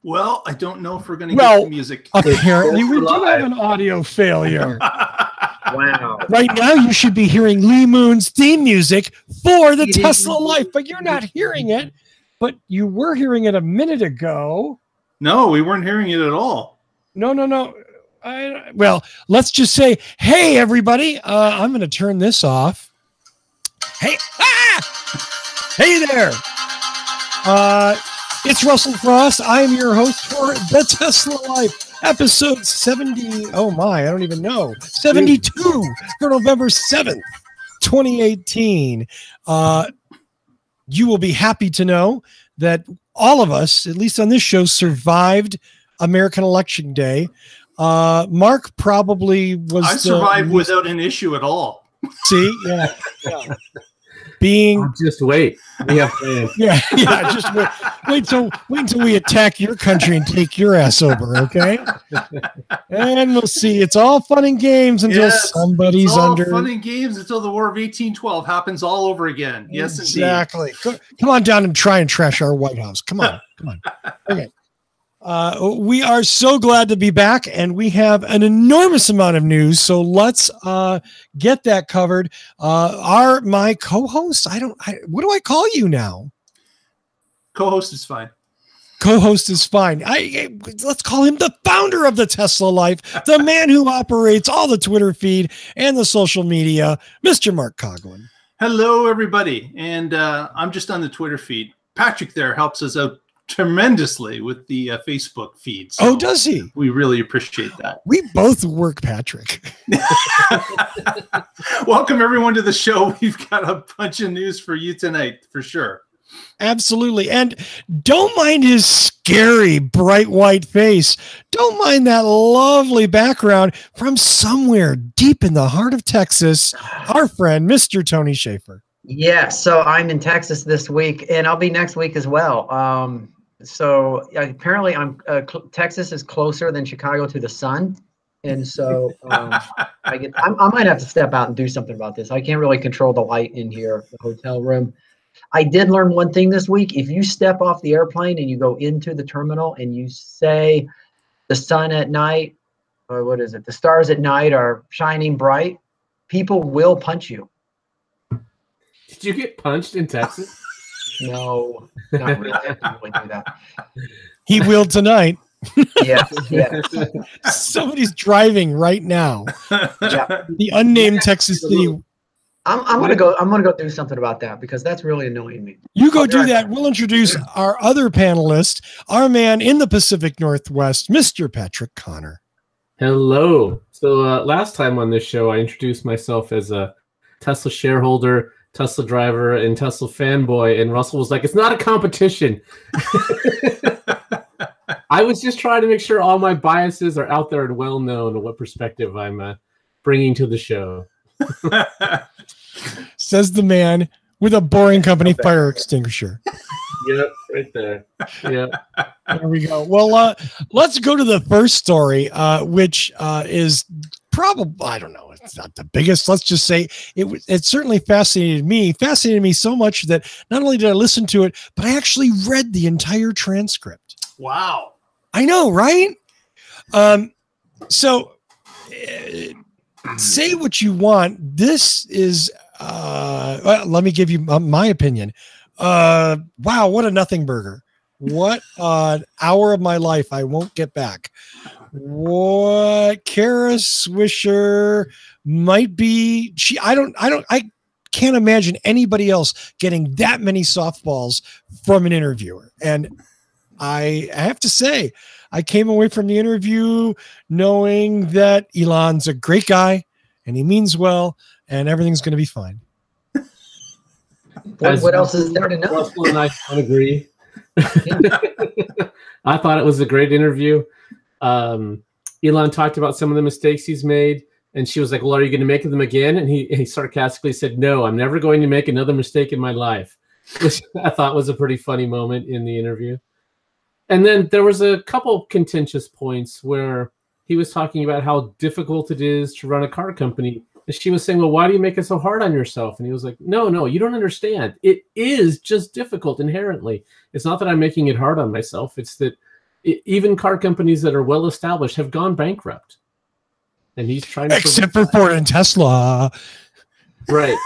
Well, I don't know if we're going to get the music. Apparently, we do have an audio failure. Wow. Right now, you should be hearing Lee Moon's theme music for the Tesla Life, but you're not hearing it. But you were hearing it a minute ago. No, we weren't hearing it at all. No. Well, let's just say, hey, everybody. I'm going to turn this off. Hey. Hey there. It's Russell Frost. I am your host for The Tesla Life, episode 70. Oh, my. I don't even know. 72 for November 7th, 2018. You will be happy to know that all of us, at least on this show, survived American Election Day. Mark probably was. I survived without an issue at all. See? Yeah. Just wait. We have plans. Yeah. Just wait until we attack your country and take your ass over, okay? And we'll see. It's all fun and games until somebody's under. Fun and games until the War of 1812 happens all over again. Yes, exactly. Indeed. Come on down and try and trash our White House. Come on. Okay. We are so glad to be back, and we have an enormous amount of news. So let's get that covered. My co-host, what do I call you now? Co-host is fine. Co-host is fine. Let's call him the founder of the Tesla Life, the man who operates all the Twitter feed and the social media, Mr. Mark Coughlin. Hello, everybody. And I'm just on the Twitter feed. Patrick there helps us out tremendously with the Facebook feed. So does he? We really appreciate that. We both work, Patrick. Welcome everyone to the show. We've got a bunch of news for you tonight, for sure. Absolutely. And don't mind his scary bright white face. Don't mind that lovely background from somewhere deep in the heart of Texas. Our friend, Mr. Tony Schaefer. Yeah, so I'm in Texas this week, and I'll be next week as well. So apparently, Texas is closer than Chicago to the sun, and so I might have to step out and do something about this. I can't really control the light in here, the hotel room. I did learn one thing this week. If you step off the airplane and you go into the terminal and you say the sun at night, or what is it? The stars at night are shining bright, people will punch you. Did you get punched in Texas? No, not really. I didn't really do that. He will tonight. Yes. Somebody's driving right now. Yeah. The unnamed Texas city. I'm gonna go do something about that because that's really annoying me. You go do that. We'll introduce our other panelist, our man in the Pacific Northwest, Mr. Patrick Connor. Hello. So last time on this show, I introduced myself as a Tesla shareholder, Tesla driver, and Tesla fanboy, and Russell was like, it's not a competition. I was just trying to make sure all my biases are out there and well known what perspective I'm bringing to the show. Says the man with a Boring Company fire extinguisher. Yep, right there. Yep. There we go. Well, let's go to the first story, which is probably, I don't know, it's not the biggest. Let's just say it certainly fascinated me so much that not only did I listen to it, but I actually read the entire transcript. Wow. I know, right? So say what you want. This is, let me give you my opinion. Wow, what a nothing burger. What an hour of my life I won't get back. What Kara Swisher might be, I can't imagine anybody else getting that many softballs from an interviewer. And I have to say, I came away from the interview knowing that Elon's a great guy and he means well and everything's going to be fine. What else is there to know? Russell and I don't agree. I thought it was a great interview. Elon talked about some of the mistakes he's made, and she was like, well, are you going to make them again? And he sarcastically said, no, I'm never going to make another mistake in my life, which I thought was a pretty funny moment in the interview. And then there was a couple contentious points where he was talking about how difficult it is to run a car company. And she was saying, well, why do you make it so hard on yourself? And he was like, no, you don't understand. It is just difficult inherently. It's not that I'm making it hard on myself. It's that even car companies that are well established have gone bankrupt, and he's trying to Except for Ford and Tesla. right.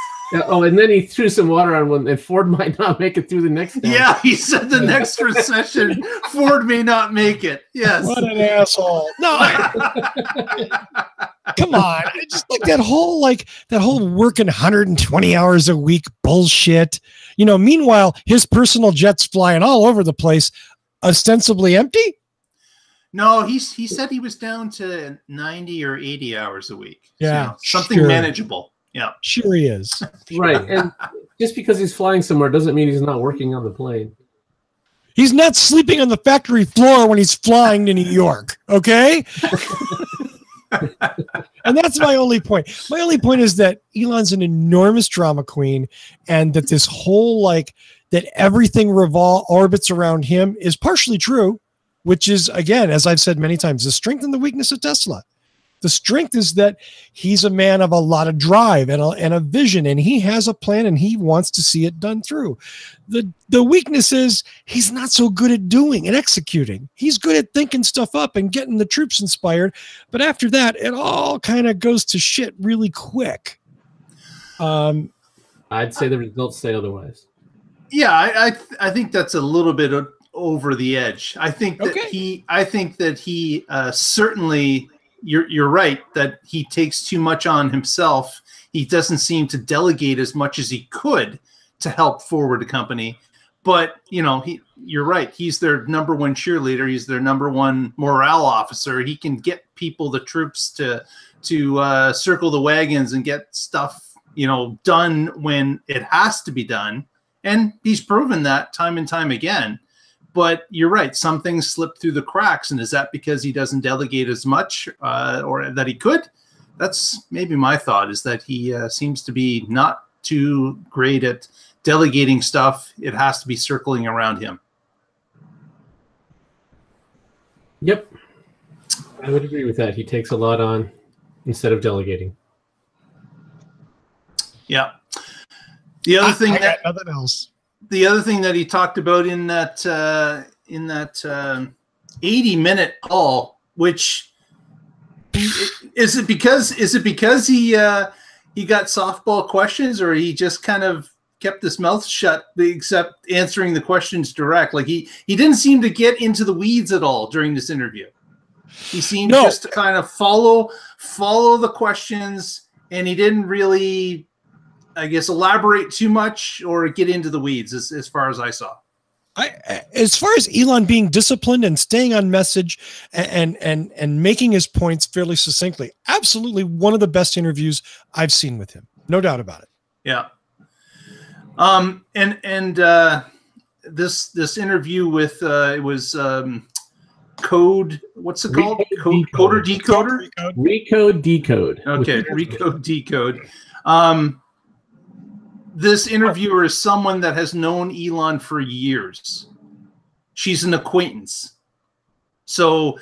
Oh, and then he threw some water on one, and Ford might not make it through the next down. Yeah, he said the next recession, Ford may not make it. Yes. What an asshole. No, come on. I just like that whole working 120 hours a week bullshit. Meanwhile, his personal jet's flying all over the place, ostensibly empty. No, he said he was down to 90 or 80 hours a week. Yeah, something sure. manageable. Yeah, sure he is. Right, and just because he's flying somewhere doesn't mean he's not working on the plane. He's not sleeping on the factory floor when he's flying to New York, okay? And that's my only point. My only point is that Elon's an enormous drama queen, and that this whole that everything orbits around him is partially true, which is, again, as I've said many times, the strength and the weakness of Tesla. The strength is that he's a man of a lot of drive and a vision, and he has a plan and he wants to see it done through. The weakness is he's not so good at doing and executing. He's good at thinking stuff up and getting the troops inspired. But after that, it all kind of goes to shit really quick. I'd say the results say otherwise. Yeah, I think that's a little bit over the edge. I think that he certainly. You're right that he takes too much on himself. He doesn't seem to delegate as much as he could to help forward the company. But you're right. He's their number one cheerleader. He's their number one morale officer. He can get people, the troops, to circle the wagons and get stuff done when it has to be done. And he's proven that time and time again. But you're right. Some things slip through the cracks. And is that because he doesn't delegate as much or that he could? That's maybe my thought, is that he seems to be not too great at delegating stuff. It has to be circling around him. Yep. I would agree with that. He takes a lot on instead of delegating. Yeah. The other thing got nothing else. The other thing that he talked about in that 80-minute call, which is it because he got softball questions, or he just kind of kept his mouth shut except answering the questions direct? Like he didn't seem to get into the weeds at all during this interview. He seemed just to kind of follow the questions, and he didn't really, I guess, elaborate too much or get into the weeds as far as I saw. As far as Elon being disciplined and staying on message and making his points fairly succinctly, absolutely one of the best interviews I've seen with him. No doubt about it. Yeah. This interview with it was Code, what's it called? Coder Decoder? Recode Decode. Okay, Recode Decode. This interviewer is someone that has known Elon for years. She's an acquaintance. So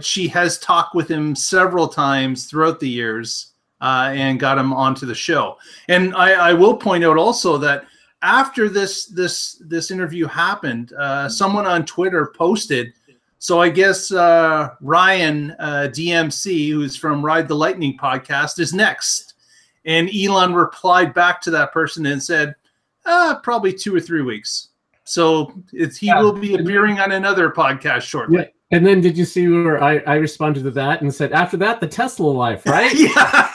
she has talked with him several times throughout the years and got him onto the show. And I will point out also that after this interview happened, someone on Twitter posted, so I guess Ryan DMC, who's from Ride the Lightning podcast, is next. And Elon replied back to that person and said, probably 2 or 3 weeks. So he will be appearing on another podcast shortly. Yeah. And then did you see where I responded to that and said, after that, the Tesla life, right? Yeah.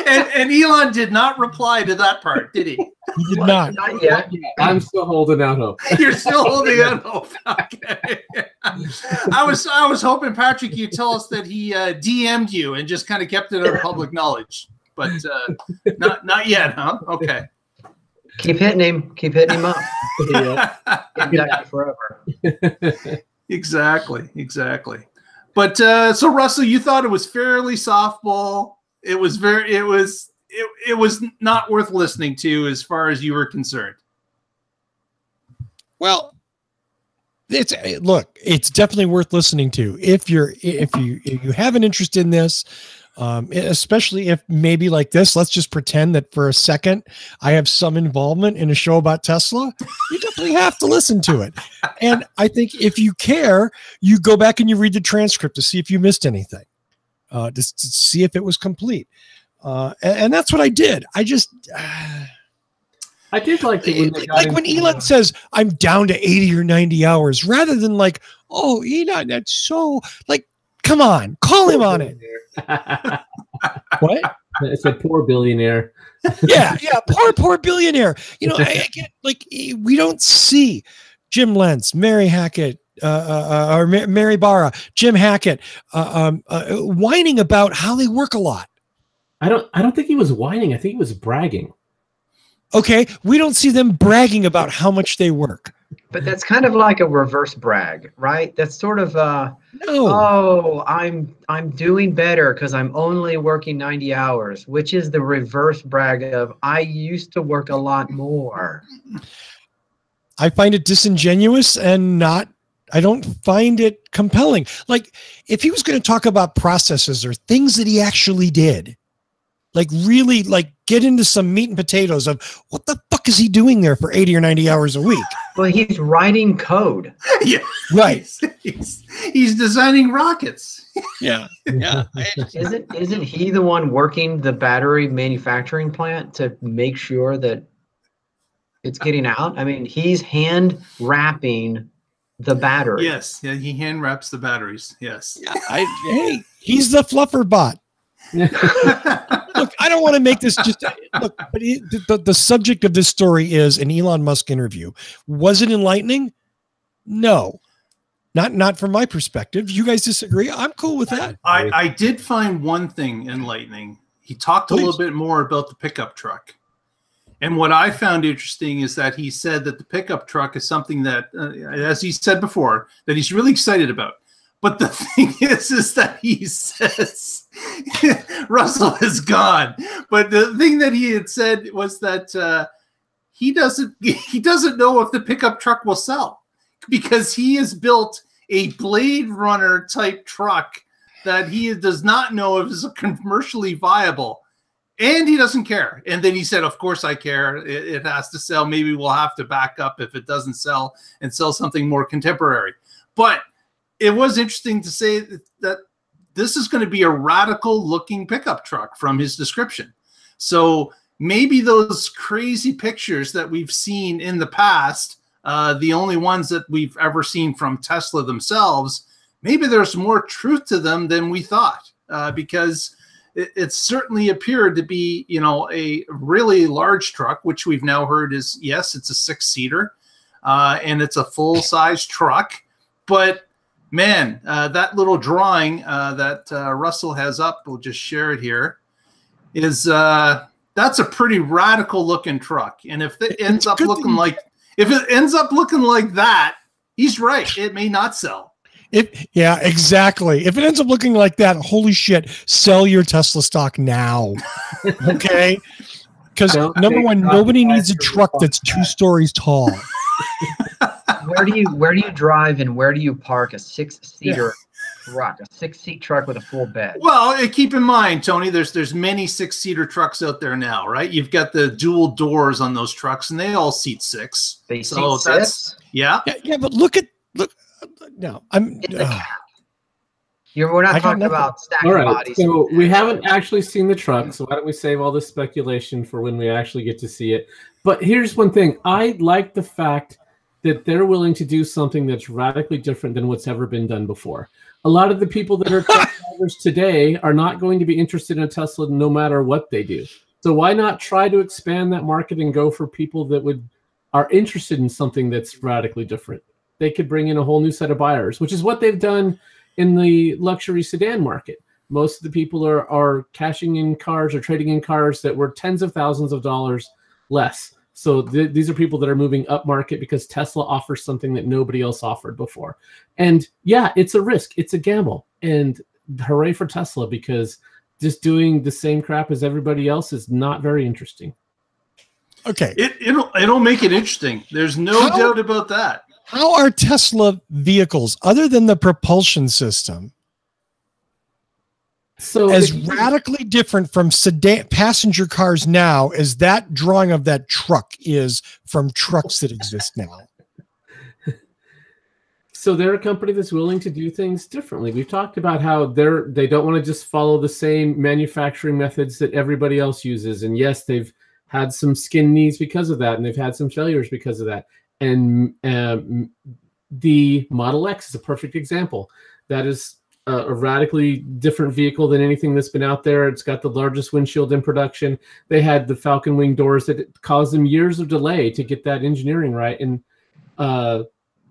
and Elon did not reply to that part, did he? He did not. Not yet. I'm still holding out hope. You're still holding out hope. Okay. I was hoping, Patrick, you'd tell us that he DM'd you and just kind of kept it under public knowledge. But not yet, huh? Okay. Keep hitting him. Keep hitting him up. Yeah. Forever. Exactly. But so Russell, you thought it was fairly softball. It was not worth listening to as far as you were concerned. Well, it's definitely worth listening to if you have an interest in this. Especially if maybe like this, let's just pretend that for a second I have some involvement in a show about Tesla. You definitely have to listen to it. And I think if you care, you go back and you read the transcript to see if you missed anything, just to see if it was complete. And that's what I did. I did like it like when Elon says I'm down to 80 or 90 hours, rather than like, oh, Elon, that's so like, come on, call him on it. What? It's a poor billionaire. yeah, poor billionaire. I get like we don't see Jim Lentz, Mary Hackett, or Mary Barra, Jim Hackett, whining about how they work a lot. I don't think he was whining. I think he was bragging. Okay, we don't see them bragging about how much they work. But that's kind of like a reverse brag, right? That's sort of no. Oh, I'm doing better because I'm only working 90 hours, which is the reverse brag of I used to work a lot more. I find it disingenuous and I don't find it compelling. Like if he was going to talk about processes or things that he actually did, like really like get into some meat and potatoes of what the fuck is he doing there for 80 or 90 hours a week? Well, he's writing code. Yeah, right. He's designing rockets. Yeah. Isn't he the one working the battery manufacturing plant to make sure that it's getting out? I mean, he's hand wrapping the battery. Yes, yeah, he hand wraps the batteries. Yes. Yeah, hey, he's the fluffer bot. Look, I don't want to make this just look, but the subject of this story is an Elon Musk interview. Was it enlightening? No, not from my perspective. You guys disagree? I'm cool with that. I did find one thing enlightening. He talked a little bit more about the pickup truck. And what I found interesting is that he said that the pickup truck is something that, as he said before, that he's really excited about. But the thing is that he says Russell is gone. But the thing that he had said was that he doesn't know if the pickup truck will sell because he has built a Blade Runner type truck that he does not know if is commercially viable. And he doesn't care. And then he said, of course I care. It has to sell. Maybe we'll have to back up if it doesn't sell and sell something more contemporary. But it was interesting to say that this is going to be a radical looking pickup truck from his description. So maybe those crazy pictures that we've seen in the past, the only ones that we've ever seen from Tesla themselves, maybe there's more truth to them than we thought, because it certainly appeared to be, a really large truck, which we've now heard is, yes, it's a 6-seater, and it's a full-size truck. But man, that little drawing that Russell has up, we'll just share it here, is that's a pretty radical looking truck. And if it ends up looking like that, he's right. It may not sell. Yeah, exactly. If it ends up looking like that, holy shit, sell your Tesla stock now. Okay? Because number one, nobody needs a truck that's 2 stories tall. Where do you drive and where do you park a 6-seater truck, a 6-seat truck with a full bed? Well, keep in mind, Tony, there's many 6-seater trucks out there now, right? You've got the dual doors on those trucks, and they all seat 6. They seat 6? Yeah. But look. No, we're not talking about stacking bodies. So we haven't actually seen the truck, so why don't we save all this speculation for when we actually get to see it? But here's one thing. I like the fact that they're willing to do something that's radically different than what's ever been done before. A lot of the people that are truck drivers today are not going to be interested in a Tesla no matter what they do. So why not try to expand that market and go for people that are interested in something that's radically different? They could bring in a whole new set of buyers, which is what they've done in the luxury sedan market. Most of the people are cashing in cars or trading in cars that were tens of thousands of dollars less. So these are people that are moving up market because Tesla offers something that nobody else offered before. And yeah, it's a risk. It's a gamble. And hooray for Tesla, because just doing the same crap as everybody else is not very interesting. Okay. It'll make it interesting. There's no doubt about that. How are Tesla vehicles, other than the propulsion system, So as radically different from sedan passenger cars now as that drawing of that truck is from trucks that exist now. So they're a company that's willing to do things differently. We've talked about how they don't want to just follow the same manufacturing methods that everybody else uses. And yes, they've had some skin knees because of that, and they've had some failures because of that. And the Model X is a perfect example. That is a radically different vehicle than anything that's been out there. It's got the largest windshield in production. They had the Falcon Wing doors that caused them years of delay to get that engineering right. And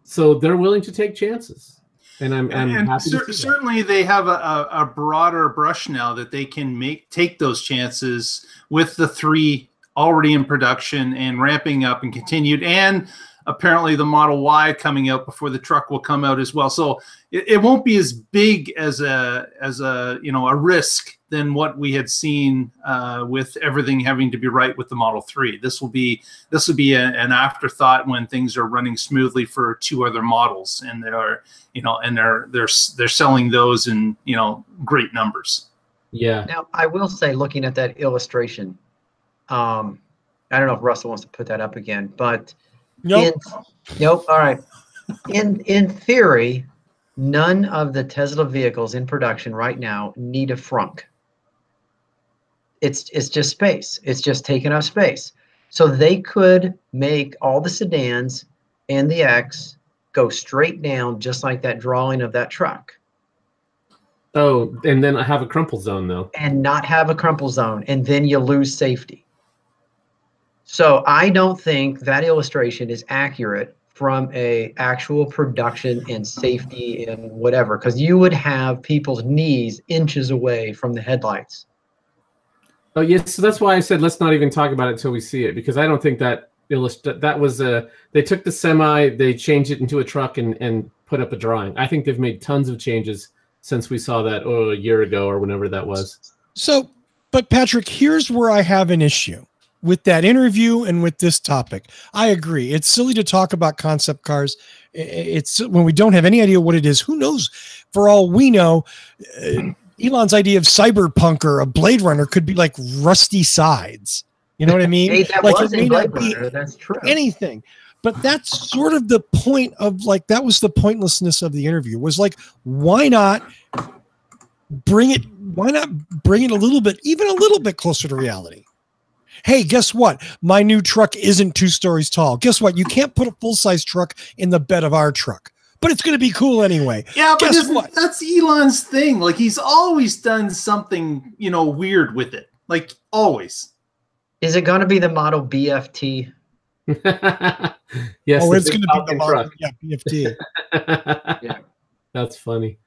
so they're willing to take chances. And I'm happy to see certainly they have a broader brush now that they can take those chances with the 3 already in production and ramping up and continued, and apparently the Model Y coming out before the truck will come out as well. So it won't be as big as a risk than what we had seen with everything having to be right with the Model 3. This will be an afterthought when things are running smoothly for 2 other models, and they're selling those in great numbers. Yeah. Now I will say, looking at that illustration, I don't know if Russell wants to put that up again, but Nope. All right. In theory, none of the Tesla vehicles in production right now need a frunk. It's just space. It's just taking up space. So they could make all the sedans and the X go straight down, just like that drawing of that truck. Oh, and then I have a crumple zone though. And not have a crumple zone, and then you lose safety. So I don't think that illustration is accurate from a actual production and safety and whatever, because you would have people's knees inches away from the headlights. Oh yes, so that's why I said let's not even talk about it until we see it, because I don't think that was they took the Semi, they changed it into a truck and put up a drawing. I think they've made tons of changes since we saw that a year ago or whenever that was. So, but Patrick, here's where I have an issue with that interview and with this topic. I agree. It's silly to talk about concept cars. It's when we don't have any idea what it is. Who knows? For all we know, Elon's idea of cyberpunk or a Blade Runner could be like rusty sides. You know what I mean? Hey, that like was it may in not Blade be Runner. That's true. anything. But that's sort of the point of that was the pointlessness of the interview, was like, why not bring it a little bit, even a little bit closer to reality? Hey, guess what? My new truck isn't 2 stories tall. Guess what? You can't put a full-size truck in the bed of our truck, but it's going to be cool anyway. Yeah, but guess what? That's Elon's thing. Like, he's always done something, weird with it. Like, always. Is it going to be the Model BFT? Yes. Oh, it's going to be the model, BFT. Yeah. That's funny.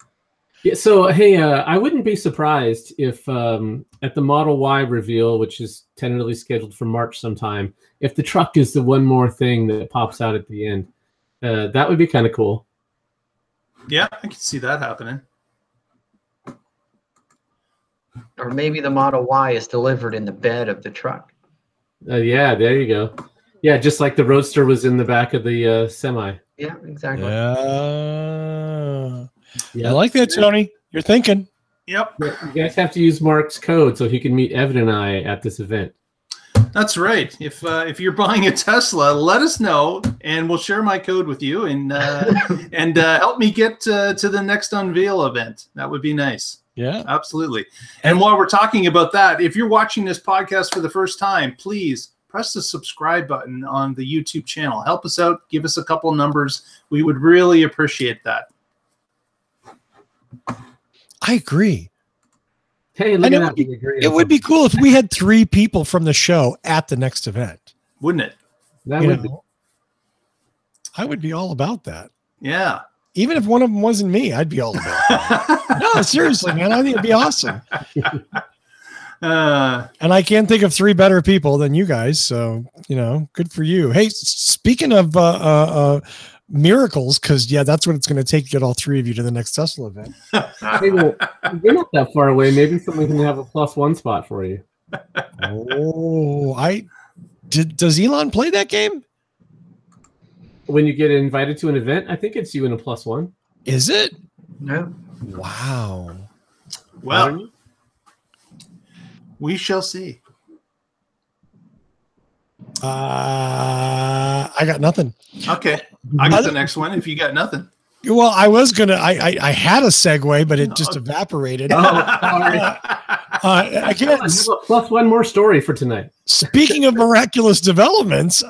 Yeah, so hey, I wouldn't be surprised if at the Model Y reveal, which is tentatively scheduled for March sometime, if the truck is the one more thing that pops out at the end. That would be kind of cool. Yeah, I can see that happening. Or maybe the Model Y is delivered in the bed of the truck. Yeah, there you go. Yeah, just like the Roadster was in the back of the Semi. Yeah, exactly. Yeah. Yeah. I like that, Tony. You're thinking. Yep. You guys have to use Mark's code so he can meet Evan and I at this event. That's right. If you're buying a Tesla, let us know, and we'll share my code with you, and help me get to the next Unveil event. That would be nice. Yeah, absolutely. And while we're talking about that, if you're watching this podcast for the first time, please press the subscribe button on the YouTube channel. Help us out. Give us a couple numbers. We would really appreciate that. I agree. Hey, look at that. It would be cool if we had 3 people from the show at the next event. Wouldn't it? That would be. I would be all about that. Yeah. Even if one of them wasn't me, I'd be all about that. No, seriously, man. I think it'd be awesome. And I can't think of 3 better people than you guys. So, good for you. Hey, speaking of miracles, because that's what it's going to take to get all 3 of you to the next Tesla event. Hey, well, you're not that far away. Maybe someone can have a +1 spot for you. Oh, does Elon play that game? When you get invited to an event, I think it's you in a +1. Is it? No. Wow. Well, We shall see. I got nothing. Okay. I got the next one if you got nothing. Well, I was gonna. I had a segue, but it just evaporated. Again, plus one more story for tonight. Speaking of miraculous developments,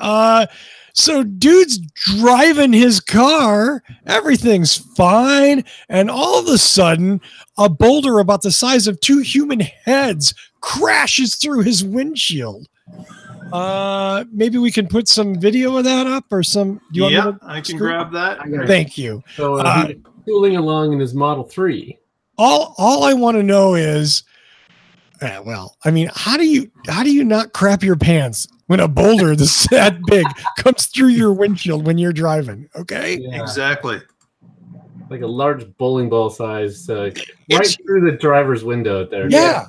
so dude's driving his car, everything's fine, and all of a sudden, a boulder about the size of 2 human heads crashes through his windshield. Maybe we can put some video of that up or some. Do you want me to I can grab that. Thank you. So he's tooling along in his Model 3. All I want to know is, well, I mean, how do you not crap your pants when a boulder that big comes through your windshield when you're driving? Okay, yeah. Exactly. Like a large bowling ball size, right through the driver's window there. Yeah.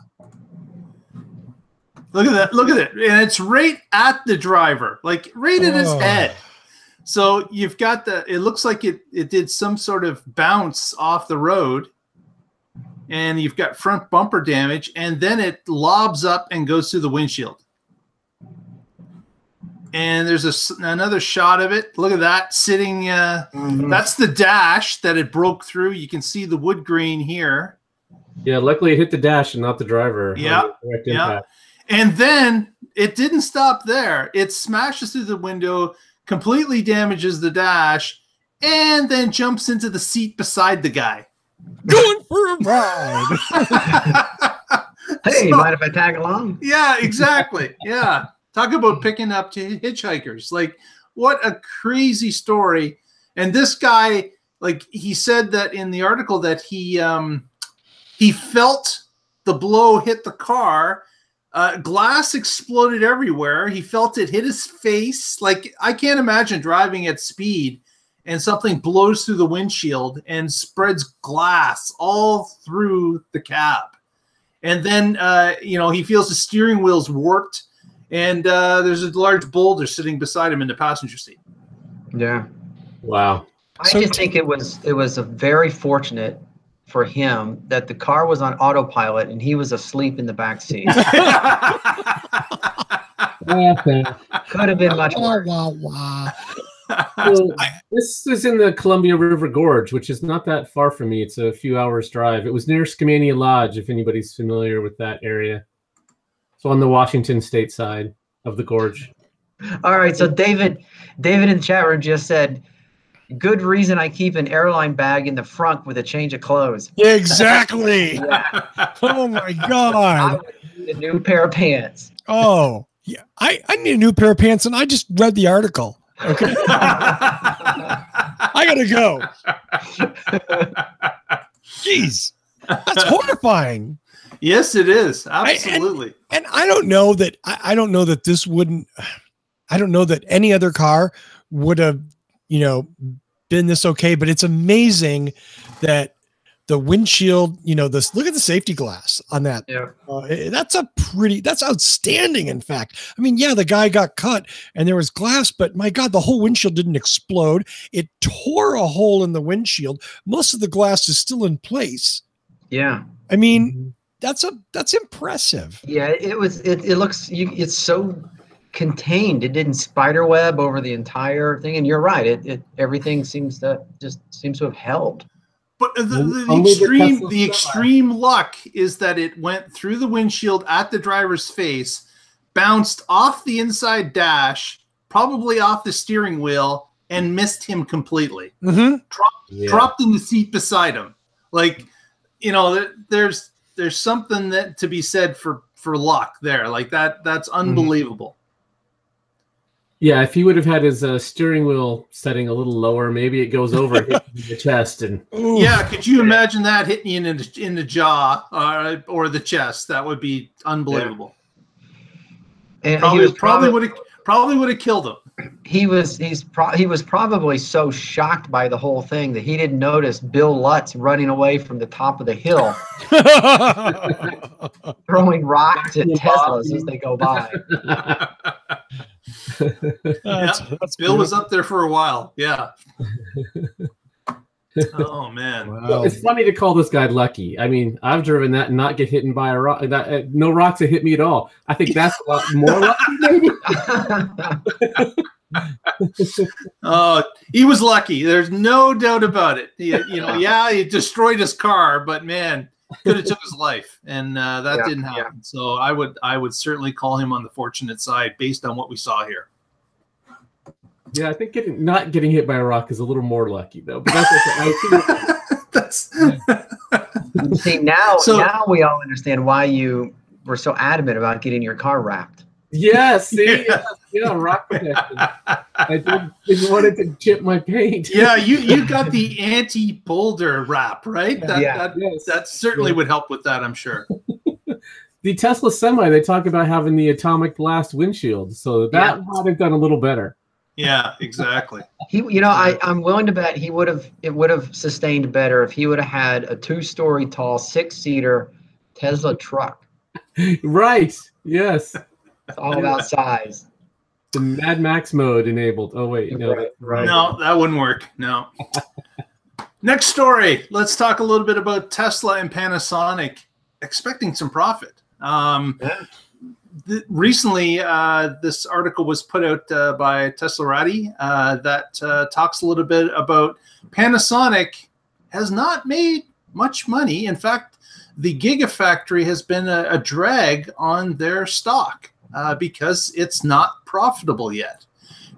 Look at that. Look at it. And it's right at the driver, like right at his head. So you've got it looks like it did some sort of bounce off the road, and you've got front bumper damage, and then it lobs up and goes through the windshield. And there's another shot of it. Look at that sitting. That's the dash that it broke through. You can see the wood grain here. Yeah, luckily it hit the dash and not the driver. Yeah. And then it didn't stop there. It smashes through the window, completely damages the dash, and then jumps into the seat beside the guy. Going for a ride. Hey, mind if I tag along? Yeah, exactly. Yeah. Talk about picking up to hitchhikers. Like, what a crazy story. And this guy, like, he said that in the article that he felt the blow hit the car. Glass exploded everywhere. He felt it hit his face. Like, I can't imagine driving at speed and something blows through the windshield and spreads glass all through the cab. And then, he feels the steering wheel's warped, and there's a large boulder sitting beside him in the passenger seat. Yeah. Wow. I just think it was a very fortunate for him that the car was on autopilot and he was asleep in the back seat. Could have been much worse. So, this is in the Columbia River Gorge, which is not that far from me. It's a few hours drive. It was near Skamania Lodge, if anybody's familiar with that area. So on the Washington state side of the gorge. All right. So David in the chat room just said, good reason I keep an airline bag in the front with a change of clothes. Yeah, exactly. Yeah. Oh my God. I would need a new pair of pants. Oh, yeah. I need a new pair of pants, and I just read the article. Okay. I gotta go. Jeez. That's horrifying. Yes, it is. Absolutely. And I don't know that this wouldn't, I don't know that any other car would have, been this okay, but it's amazing that the windshield, look at the safety glass on that. Yeah. That's outstanding. In fact, I mean, yeah, the guy got cut and there was glass, but my God, the whole windshield didn't explode. It tore a hole in the windshield. Most of the glass is still in place. Yeah. I mean, that's impressive. Yeah. It looks, it's so contained. It didn't spider web over the entire thing. And you're right. Everything seems to have held. But the extreme luck is that it went through the windshield at the driver's face, bounced off the inside dash, probably off the steering wheel, and missed him completely. Dropped in the seat beside him. Like, there's something that to be said for luck there. Like that's unbelievable. Yeah, if he would have had his steering wheel setting a little lower, maybe it goes over hitting the chest. And yeah, could you imagine that hitting you in the jaw or the chest? That would be unbelievable. Yeah. And probably would have killed him. He was probably so shocked by the whole thing that he didn't notice Bill Lutz running away from the top of the hill, throwing rocks at Teslas as they go by. Bill was up there for a while. Yeah. Oh man! Wow. It's funny to call this guy lucky. I mean, I've driven that and not get hit by a rock. No rocks have hit me at all. I think that's a lot more lucky, maybe. Oh, he was lucky. There's no doubt about it. He destroyed his car, but man, could have took his life, and that didn't happen. Yeah. So I would certainly call him on the fortunate side based on what we saw here. Yeah, I think not getting hit by a rock is a little more lucky though. But that's See, now we all understand why you were so adamant about getting your car wrapped. Yeah, see, rock protection. I didn't want it to chip my paint. Yeah, you got the anti-boulder wrap, right? That certainly would help with that, I'm sure. The Tesla Semi, they talk about having the atomic blast windshield, so that might have done a little better. Yeah, exactly. I'm willing to bet it would have sustained better if he would have had a 2-story tall 6-seater Tesla truck. Right. Yes. It's all about size. The Mad Max mode enabled. Oh wait, no, right. No, that wouldn't work. No. Next story. Let's talk a little bit about Tesla and Panasonic expecting some profit. Recently, this article was put out by Teslarati that talks a little bit about Panasonic has not made much money. In fact, the Gigafactory has been a drag on their stock because it's not profitable yet.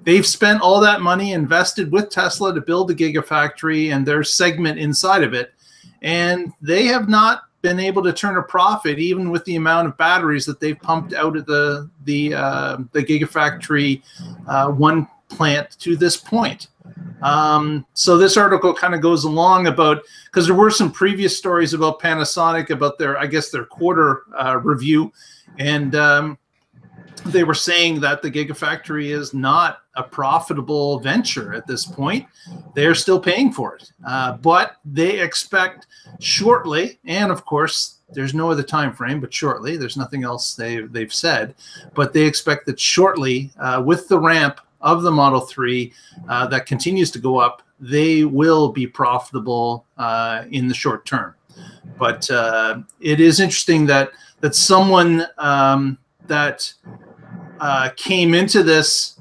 They've spent all that money invested with Tesla to build the Gigafactory and their segment inside of it, and they have not been able to turn a profit even with the amount of batteries that they've pumped out of the Gigafactory one plant to this point. So this article kind of goes along about, because there were some previous stories about Panasonic about their quarter review, and they were saying that the Gigafactory is not a profitable venture at this point. They're still paying for it, but they expect shortly, and of course there's no other time frame, but shortly, there's nothing else they've said, but they expect that shortly, with the ramp of the Model 3 that continues to go up, they will be profitable in the short term. But it is interesting that someone that came into this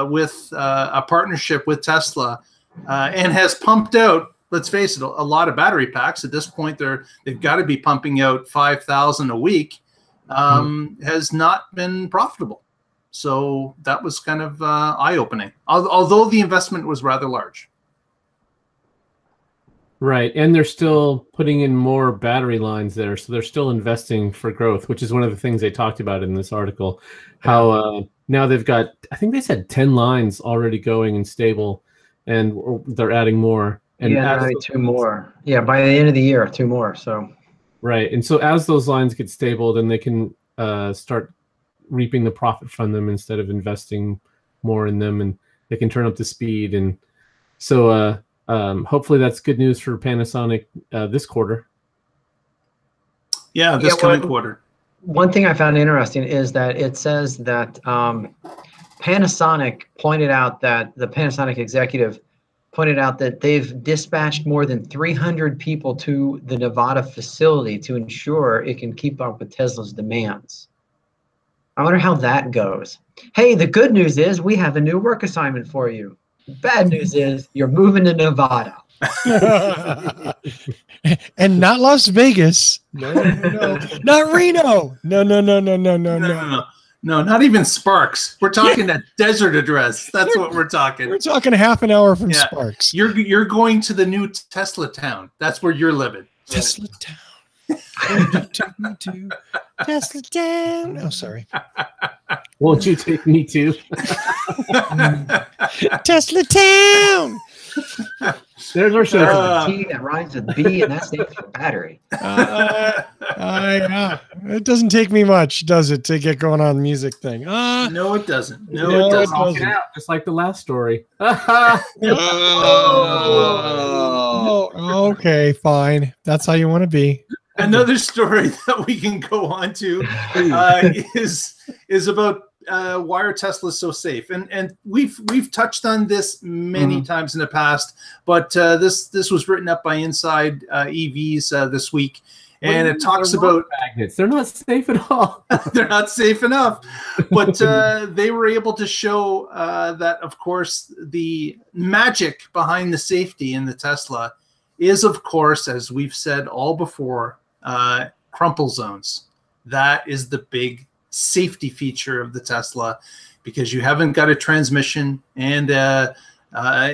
with a partnership with Tesla and has pumped out, let's face it, a lot of battery packs. At this point, they've got to be pumping out 5,000 a week, has not been profitable. So that was kind of eye-opening, although the investment was rather large. Right, and they're still putting in more battery lines there, so they're still investing for growth, which is one of the things they talked about in this article. How now they've got, I think they said 10 lines already going and stable, and they're adding more. And adding 2 more. Yeah, by the end of the year, 2 more. So right, and so as those lines get stable, then they can start reaping the profit from them instead of investing more in them, and they can turn up the speed. And so hopefully that's good news for Panasonic this quarter. Yeah, this coming quarter. One thing I found interesting is that it says that Panasonic pointed out that the Panasonic executive pointed out that they've dispatched more than 300 people to the Nevada facility to ensure it can keep up with Tesla's demands. I wonder how that goes. Hey, the good news is we have a new work assignment for you. The bad news is you're moving to Nevada. And not Las Vegas. No. Not Reno. No. No, not even Sparks. We're talking that desert address. That's what we're talking. We're talking half an hour from Sparks. You're going to the new Tesla town. That's where you're living. Tesla town. Take me to Tesla town. Oh, sorry. Won't you take me to Tesla town? There's our show. T that rhymes with B, and that stands for battery. It doesn't take me much, does it, to get going on the music thing? No, it doesn't. No, it doesn't. Just like the last story. Okay, fine. That's how you want to be. Another story that we can go on to is about why are Teslas so safe? And we've touched on this many times in the past, but this was written up by Inside EVs this week, and it talks about magnets. They're not safe at all. They're not safe enough. But they were able to show that, of course, the magic behind the safety in the Tesla is, of course, as we've said all before, crumple zones. That is the big safety feature of the Tesla, because you haven't got a transmission and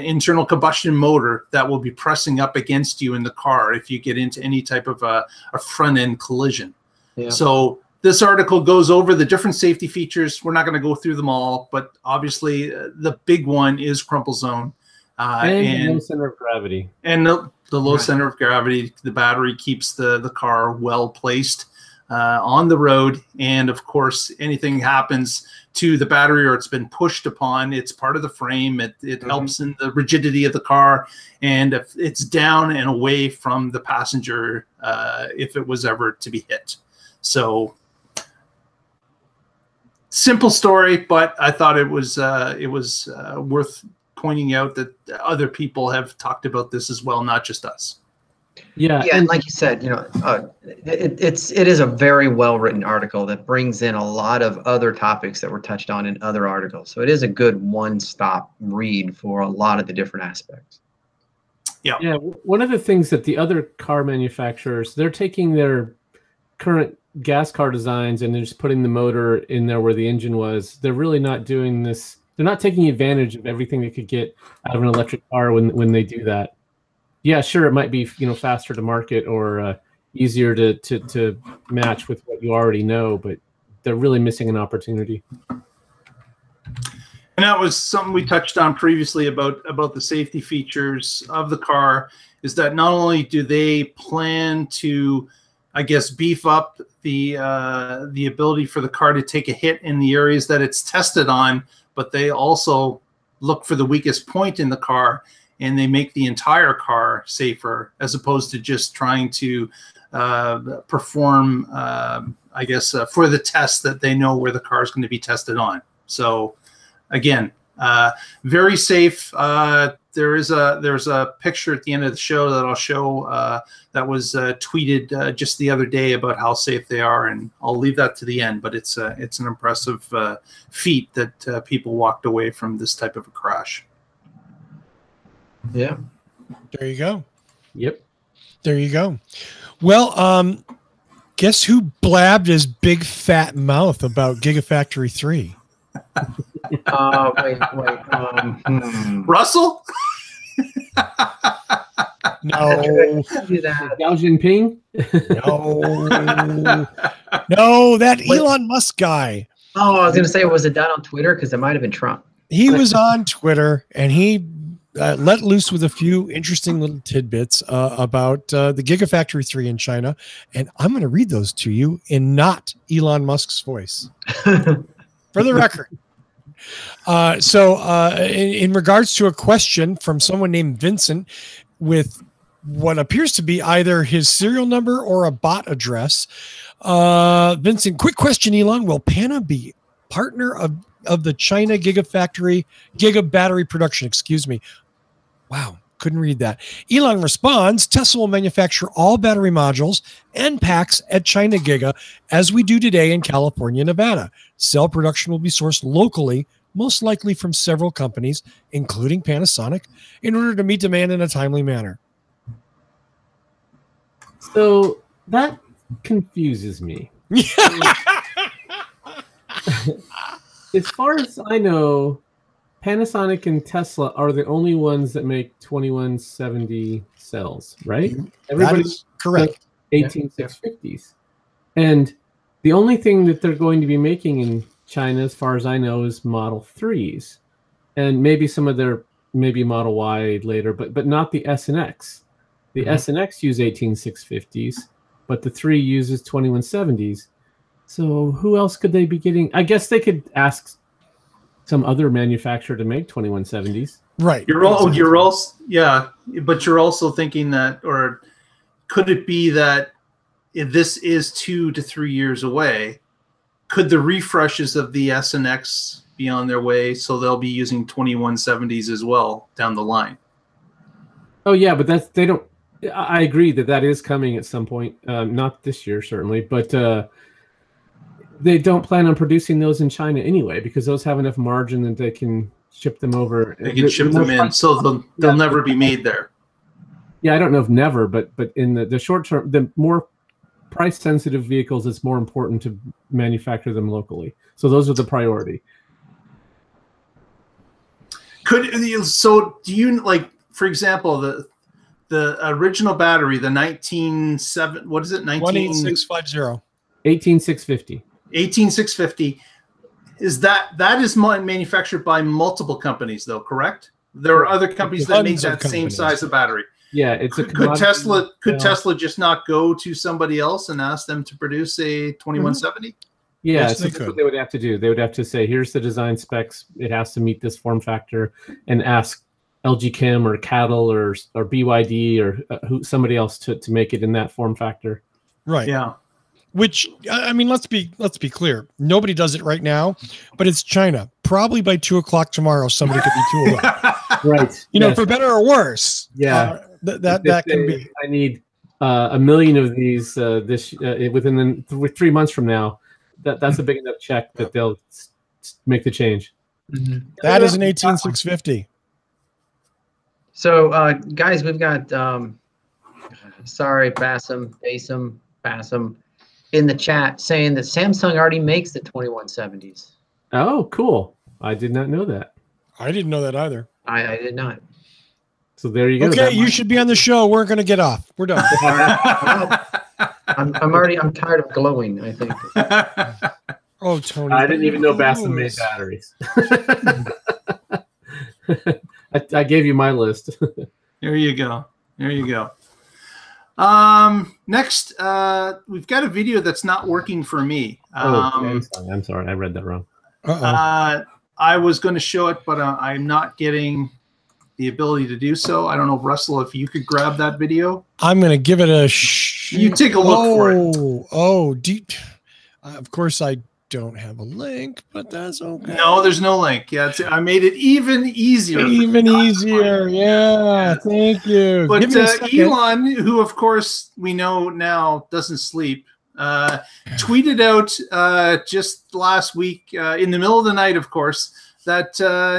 internal combustion motor that will be pressing up against you in the car if you get into any type of a front end collision. Yeah. So this article goes over the different safety features. We're not going to go through them all, but obviously the big one is crumple zone. And low center of gravity. And the low center of gravity. The battery keeps the car well placed on the road, and of course anything happens to the battery or it's been pushed upon, it's part of the frame, it helps in the rigidity of the car, and if it's down and away from the passenger if it was ever to be hit. So simple story, but I thought it was worth pointing out that other people have talked about this as well, not just us. Yeah, and like you said, it is a very well written article that brings in a lot of other topics that were touched on in other articles. So it is a good one-stop read for a lot of the different aspects. Yeah. Yeah. One of the things that the other car manufacturers, they're taking their current gas car designs and they're just putting the motor in there where the engine was. They're really not doing this. They're not taking advantage of everything they could get out of an electric car when they do that. Yeah, sure, it might be faster to market or easier to match with what you already know, but they're really missing an opportunity. And that was something we touched on previously about the safety features of the car, is that not only do they plan to, I guess, beef up the ability for the car to take a hit in the areas that it's tested on, but they also look for the weakest point in the car, and they make the entire car safer, as opposed to just trying to perform, I guess, for the test that they know where the car is going to be tested on. So, again, very safe. There's a picture at the end of the show that I'll show that was tweeted just the other day about how safe they are, and I'll leave that to the end. But it's an impressive feat that people walked away from this type of a crash. Yeah. There you go. Yep. There you go. Well, guess who blabbed his big fat mouth about Gigafactory 3? Wait. Russell? No. Xiao Jinping? No, that Elon Musk guy. Oh, I was going to say, was it done on Twitter? Because it might have been Trump. He was on Twitter, and he let loose with a few interesting little tidbits about the Gigafactory 3 in China. And I'm going to read those to you in not Elon Musk's voice. For the record. In regards to a question from someone named Vincent with what appears to be either his serial number or a bot address. Vincent, quick question, Elon. Will PANA be partner of the China Giga battery production? Excuse me. Wow, couldn't read that. Elon responds, Tesla will manufacture all battery modules and packs at China Giga, as we do today in California, Nevada. Cell production will be sourced locally, most likely from several companies, including Panasonic, in order to meet demand in a timely manner. So that confuses me. As far as I know, Panasonic and Tesla are the only ones that make 2170 cells, right? Everybody's correct. 18650s. And the only thing that they're going to be making in China, as far as I know, is Model 3s. And maybe some of their, maybe Model Y later, but not the S and X. The S and X use 18650s, but the 3 uses 2170s. So who else could they be getting? I guess they could ask some other manufacturer to make 2170s. Right. You're also yeah, but you're also thinking that, or could it be that if this is 2 to 3 years away, could the refreshes of the S and X be on their way? So they'll be using 2170s as well down the line. Oh yeah, but they don't. I agree that is coming at some point. Not this year certainly, but they don't plan on producing those in China anyway because those have enough margin that they can ship them over. They can ship them in, so they'll never be made there. Yeah, I don't know if never, but in the short term, the more price-sensitive vehicles, it's more important to manufacture them locally. So those are the priority. So do you, like, for example, the original battery, the 18650. 18650. 18650 is that is manufactured by multiple companies though, correct? There are other companies that make that same size of battery. Yeah, it's could Tesla just not go to somebody else and ask them to produce a 2170? Yeah, yes, so that's what they would have to do. They would have to say, here's the design specs. It has to meet this form factor, and ask LG Chem or Cattle or BYD or somebody else to make it in that form factor. Right. Yeah. Which, I mean, let's be clear. Nobody does it right now, but it's China. Probably by 2:00 tomorrow, somebody could be tooled up. Right. You know, for better or worse. Yeah. That can be. I need 1 million of these within the 3 months from now. That's a big enough check that they'll make the change. Mm-hmm. That is an 18650. So, guys, we've got Bassam in the chat saying that Samsung already makes the 2170s. Oh, cool. I did not know that. I didn't know that either. I did not. So there you go. Okay, you should be on the show. We're going to get off. We're done. I'm tired of glowing, I think. Oh, Tony. I didn't even know Bassam made batteries. I gave you my list. There you go. Next, we've got a video that's not working for me. I'm sorry. I read that wrong. I was going to show it, but I'm not getting the ability to do so. I don't know, Russell, if you could grab that video. I'm going to give it a You take a look for it. Of course, I don't have a link, but that's okay. No, there's no link. Yeah, I made it even easier. Yeah, thank you. But Elon, who of course we know now doesn't sleep, tweeted out just last week, in the middle of the night, of course, that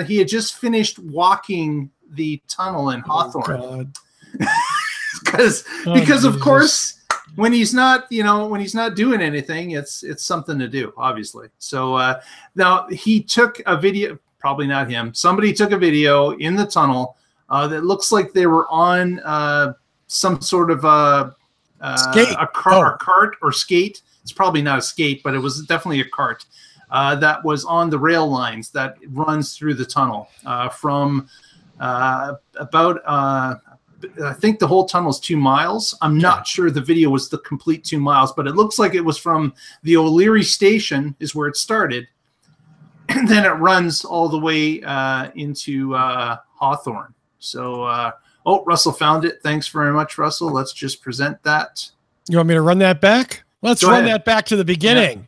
he had just finished walking the tunnel in Hawthorne. Because of course, when he's not doing anything, it's something to do, obviously. So now he took a video, probably not him. Somebody took a video in the tunnel that looks like they were on some sort of a cart or skate. It's probably not a skate, but it was definitely a cart that was on the rail lines that runs through the tunnel from about. I think the whole tunnel is 2 miles. I'm not sure the video was the complete 2 miles, but it looks like it was from the O'Leary station is where it started. And then it runs all the way into Hawthorne. So, Russell found it. Thanks very much, Russell. Let's just present that. You want me to run that back? Let's run that back to the beginning.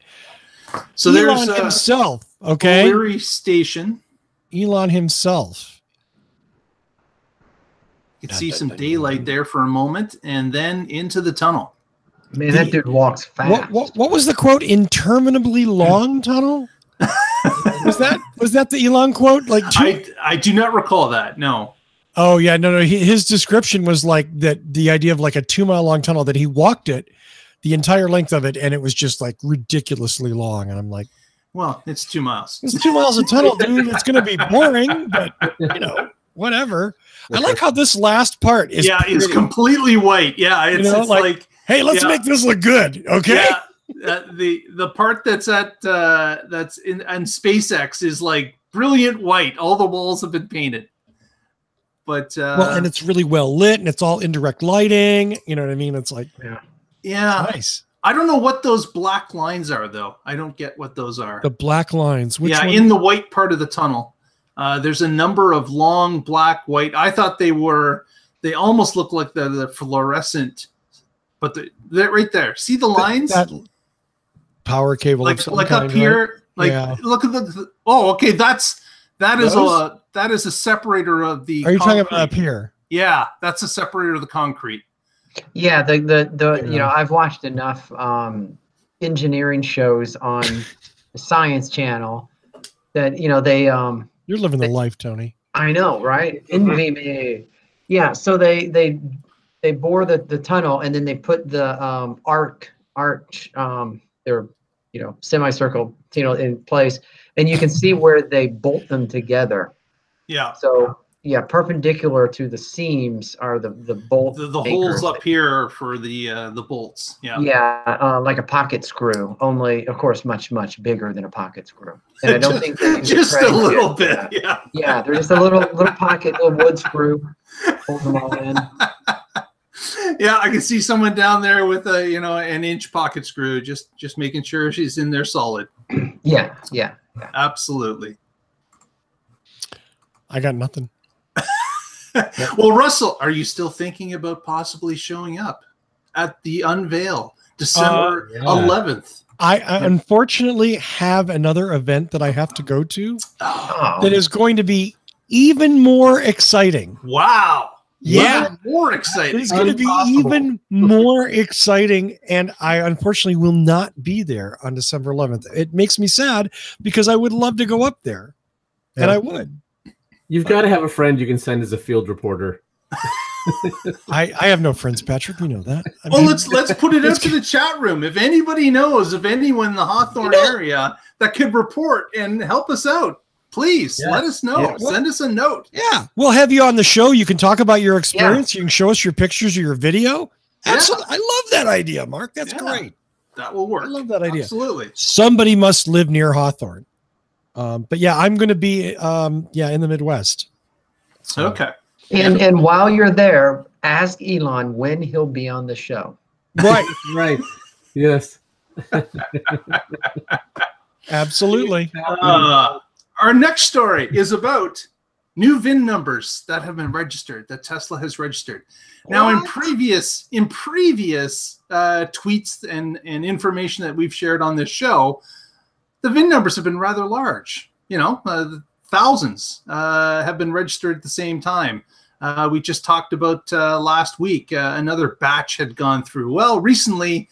Yeah. So Elon there's himself, okay? O'Leary station. Elon himself. You can see some daylight there for a moment, and then into the tunnel. Man, that dude walks fast. What was the quote? Interminably long tunnel? was that the Elon quote? Like, I do not recall that. No. Oh yeah, no. His description was like that. The idea of like a 2 mile long tunnel that he walked it, the entire length of it, and it was just like ridiculously long. And I'm like, well, it's 2 miles. It's 2 miles of tunnel, dude. It's going to be boring, but whatever. I like how this last part is. Yeah, it's completely white. Yeah, it's like, hey, let's make this look good, okay? Yeah, the part that's in SpaceX is like brilliant white. All the walls have been painted. But and it's really well lit, and it's all indirect lighting. You know what I mean? It's like nice. I don't know what those black lines are, though. I don't get what those are. The black lines. Which one? In the white part of the tunnel. There's a number of long black, white. I thought they almost look like the fluorescent, but they're right there. See the lines? power cable, like up here. Right? Like look at the. Oh, okay. That is a separator of the. Are you talking about up here? Yeah, that's a separator of the concrete. Yeah, you know, I've watched enough engineering shows on the Science Channel that, you know, they you're living the life, Tony. I know, right? Envy me. Yeah, so they bore the tunnel, and then they put the arch their, you know, semicircle, you know, in place, and you can see where they bolt them together. Yeah. So yeah, perpendicular to the seams are the bolt. The holes up here for the bolts. Yeah. Yeah, like a pocket screw, only of course much bigger than a pocket screw. And I don't think just a little bit. Yeah. Yeah, they're just a little pocket, little wood screw, hold them all in. Yeah, I can see someone down there with a, you know, an inch pocket screw, just making sure she's in there solid. Yeah. Absolutely. I got nothing. Well, Russell, are you still thinking about possibly showing up at the unveil December 11th? I unfortunately have another event that I have to go to that is going to be even more exciting. Wow. Yeah. Even more exciting. It's going to be even more exciting, and I unfortunately will not be there on December 11th. It makes me sad because I would love to go up there, and I would. You've got to have a friend you can send as a field reporter. I have no friends, Patrick. You know that. Well, let's put it out to the chat room. If anybody knows of anyone in the Hawthorne area that could report and help us out, please let us know. Yeah. Send us a note. Yeah, we'll have you on the show. You can talk about your experience. You can show us your pictures or your video. Absolutely. I love that idea, Mark. That's great. That will work. I love that idea. Absolutely. Somebody must live near Hawthorne. But yeah, I'm going to be in the Midwest. So. Okay. And while you're there, ask Elon when he'll be on the show. Right. Right. Yes. Absolutely. Our next story is about new VIN numbers that have been registered, that Tesla has registered. Now, in previous tweets and information that we've shared on this show, the VIN numbers have been rather large. You know, thousands have been registered at the same time. We just talked about last week, another batch had gone through. Well, recently,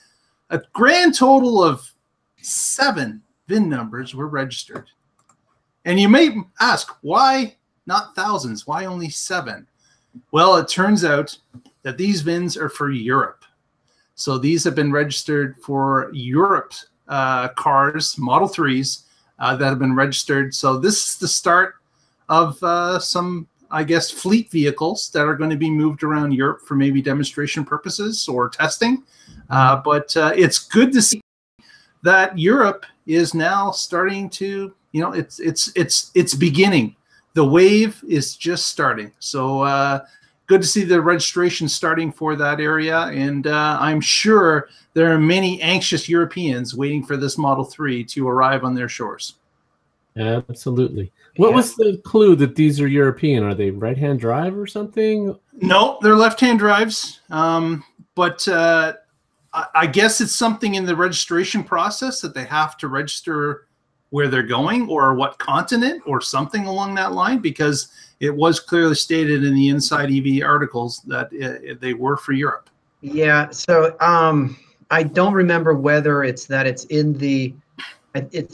a grand total of 7 VIN numbers were registered. And you may ask, why not thousands? Why only 7? Well, it turns out that these VINs are for Europe. So these have been registered for Europe cars, Model 3s, that have been registered. So this is the start of some, I guess, fleet vehicles that are going to be moved around Europe for maybe demonstration purposes or testing. But it's good to see that Europe is now starting to, you know, it's beginning. The wave is just starting. So good to see the registration starting for that area. And I'm sure there are many anxious Europeans waiting for this Model 3 to arrive on their shores. Absolutely. What was the clue that these are European? Are they right-hand drive or something? No, they're left-hand drives. But I guess it's something in the registration process that they have to register where they're going or what continent or something along that line, because it was clearly stated in the Inside EV articles that they were for Europe. Yeah. So I don't remember whether it's in the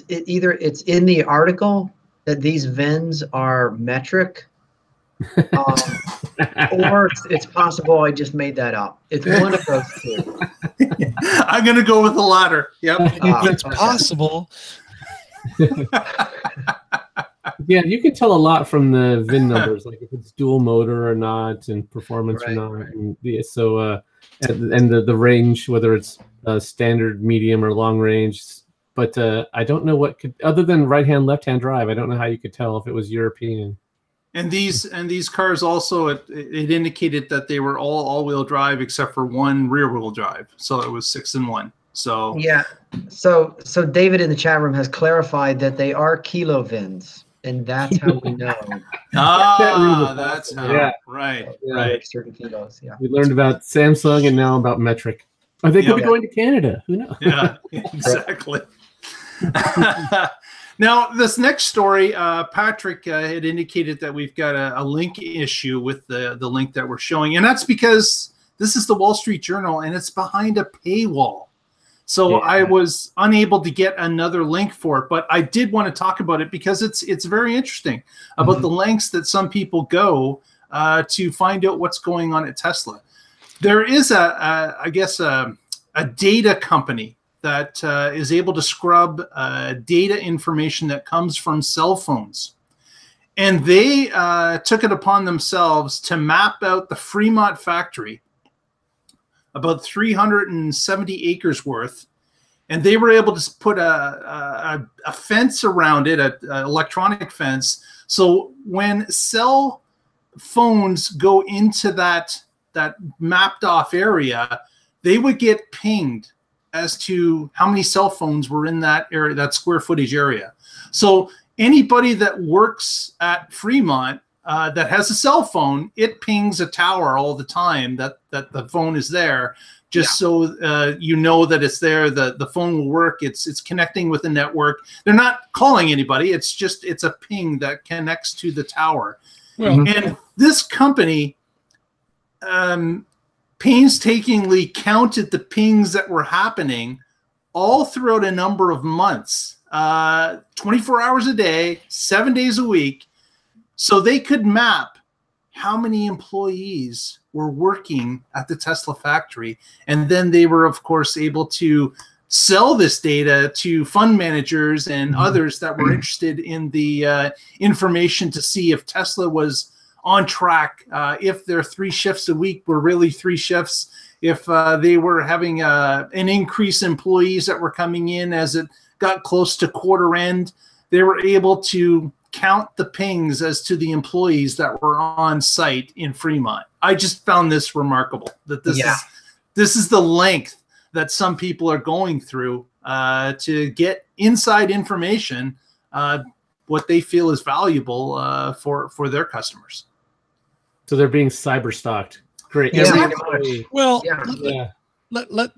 either it's in the article that these VINs are metric, or it's possible I just made that up. It's one of those two. I'm going to go with the latter. Yep. It's possible. Yeah, you can tell a lot from the VIN numbers, like if it's dual motor or not, and performance or not. Right. And the range, whether it's standard, medium, or long range. But I don't know what could, other than right-hand, left-hand drive. I don't know how you could tell if it was European. And these cars also, it indicated that they were all-wheel drive except for one rear-wheel drive. So it was 6 in 1. So yeah. So David in the chat room has clarified that they are kilo VINs, and that's how we know. That's how. Yeah. Right. Right. Certain kilos. Yeah. We learned about Samsung and now about metric. Or they could be going to Canada. Who knows? Yeah, exactly. Now, this next story, Patrick had indicated that we've got a link issue with the link that we're showing. And that's because this is the Wall Street Journal and it's behind a paywall. So I was unable to get another link for it, but I did want to talk about it because it's very interesting about the lengths that some people go to find out what's going on at Tesla. There is I guess a data company that is able to scrub data information that comes from cell phones. And they took it upon themselves to map out the Fremont factory, about 370 acres worth. And they were able to put a fence around it, an electronic fence. So when cell phones go into that mapped off area, they would get pinged as to how many cell phones were in that area, that square footage area. So anybody that works at Fremont that has a cell phone, it pings a tower all the time that the phone is there, just so you know that it's there. The phone will work. It's connecting with the network. They're not calling anybody. It's a ping that connects to the tower. And this company painstakingly counted the pings that were happening all throughout a number of months, 24 hours a day, 7 days a week, so they could map how many employees were working at the Tesla factory. And then they were, of course, able to sell this data to fund managers and others that were interested in the information to see if Tesla was on track, if their 3 shifts a week were really 3 shifts, if they were having an increase in employees that were coming in as it got close to quarter end. They were able to count the pings as to the employees that were on site in Fremont. I just found this remarkable, that this is the length that some people are going through to get inside information, what they feel is valuable for their customers. So they're being cyber stalked. Great. Well,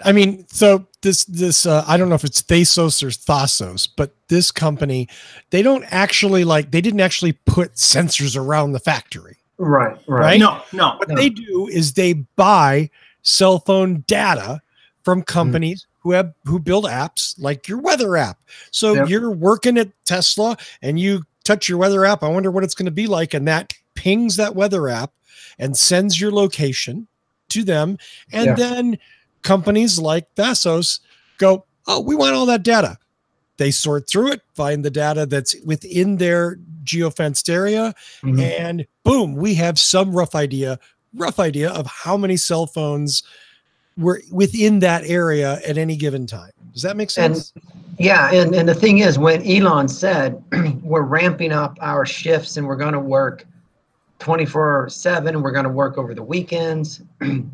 I mean, so this I don't know if it's Thasos or Thasos, but this company, they didn't actually put sensors around the factory. Right. No. What they do is they buy cell phone data from companies who build apps like your weather app. So you're working at Tesla and you touch your weather app. I wonder what it's going to be like, and that pings that weather app and sends your location to them. And then companies like Thasos go, oh, we want all that data. They sort through it, find the data that's within their geofenced area, and boom, we have some rough idea of how many cell phones were within that area at any given time. Does that make sense? And the thing is, when Elon said we're ramping up our shifts and we're going to work 24/7 and we're going to work over the weekends,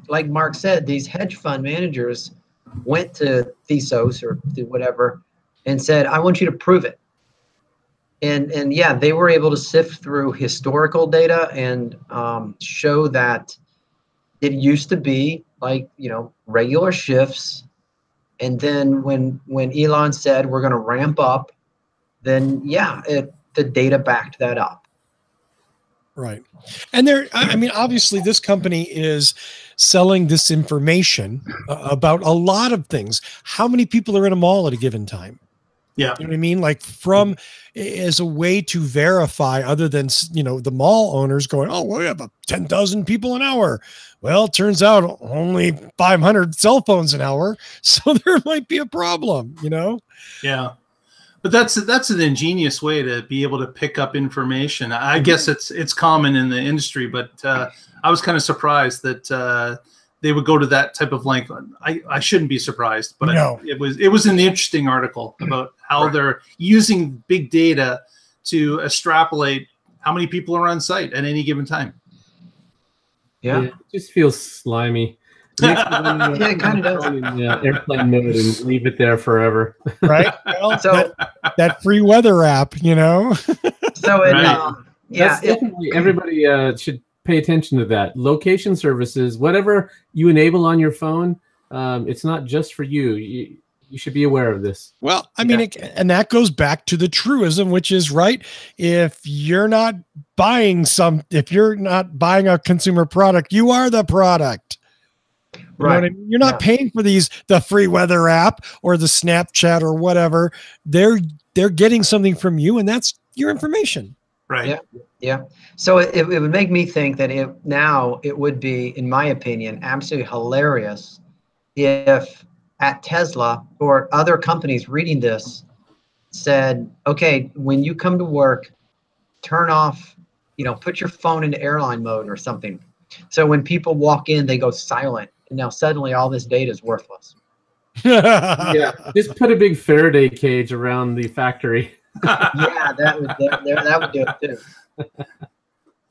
like Mark said, these hedge fund managers went to Thasos or whatever and said, I want you to prove it. And yeah, they were able to sift through historical data and show that it used to be like, regular shifts. And then when Elon said we're going to ramp up, then the data backed that up. Right. And obviously this company is selling this information about a lot of things. How many people are in a mall at a given time? Yeah. You know what I mean? Like as a way to verify, other than, the mall owners going, oh, well, we have 10,000 people an hour. Well, it turns out only 500 cell phones an hour. So there might be a problem, Yeah. But that's an ingenious way to be able to pick up information. I guess it's common in the industry, but I was kind of surprised that they would go to that type of length. I shouldn't be surprised, but it was an interesting article about how they're using big data to extrapolate how many people are on site at any given time. Yeah, it just feels slimy. It kind of does. Airplane mode and leave it there forever. Right. Well, so that free weather app, So definitely everybody should pay attention to that. Location services, whatever you enable on your phone, It's not just for you. You should be aware of this. Well, I mean, and that goes back to the truism, which is right. If you're not buying a consumer product, you are the product. You know what I mean? You're not paying for the free weather app or the Snapchat or whatever. They're getting something from you, and that's your information. Right. Yeah. So it would make me think that it would be, in my opinion, absolutely hilarious if at Tesla or other companies reading this said, okay, when you come to work, turn off, put your phone into airline mode or something. So when people walk in, they go silent. And now suddenly all this data is worthless. Yeah, just put a big Faraday cage around the factory. Yeah, that would do it too.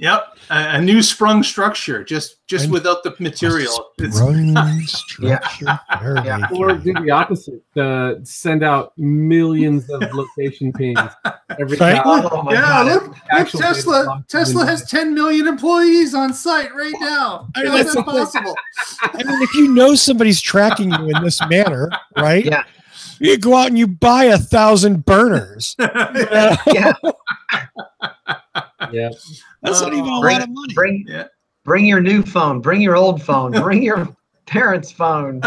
Yep, a new sprung structure, just without the material. Sprung structure. Yeah. Or do the opposite. Send out millions of location pings every time. Oh Look, Tesla has 10 million employees on site right now. How is that possible? I mean, if you know somebody's tracking you in this manner, right? Yeah. You go out and you buy 1,000 burners. Yeah. Yeah. That's not even a lot of money. Bring your new phone. Bring your old phone. Bring your parents' phone.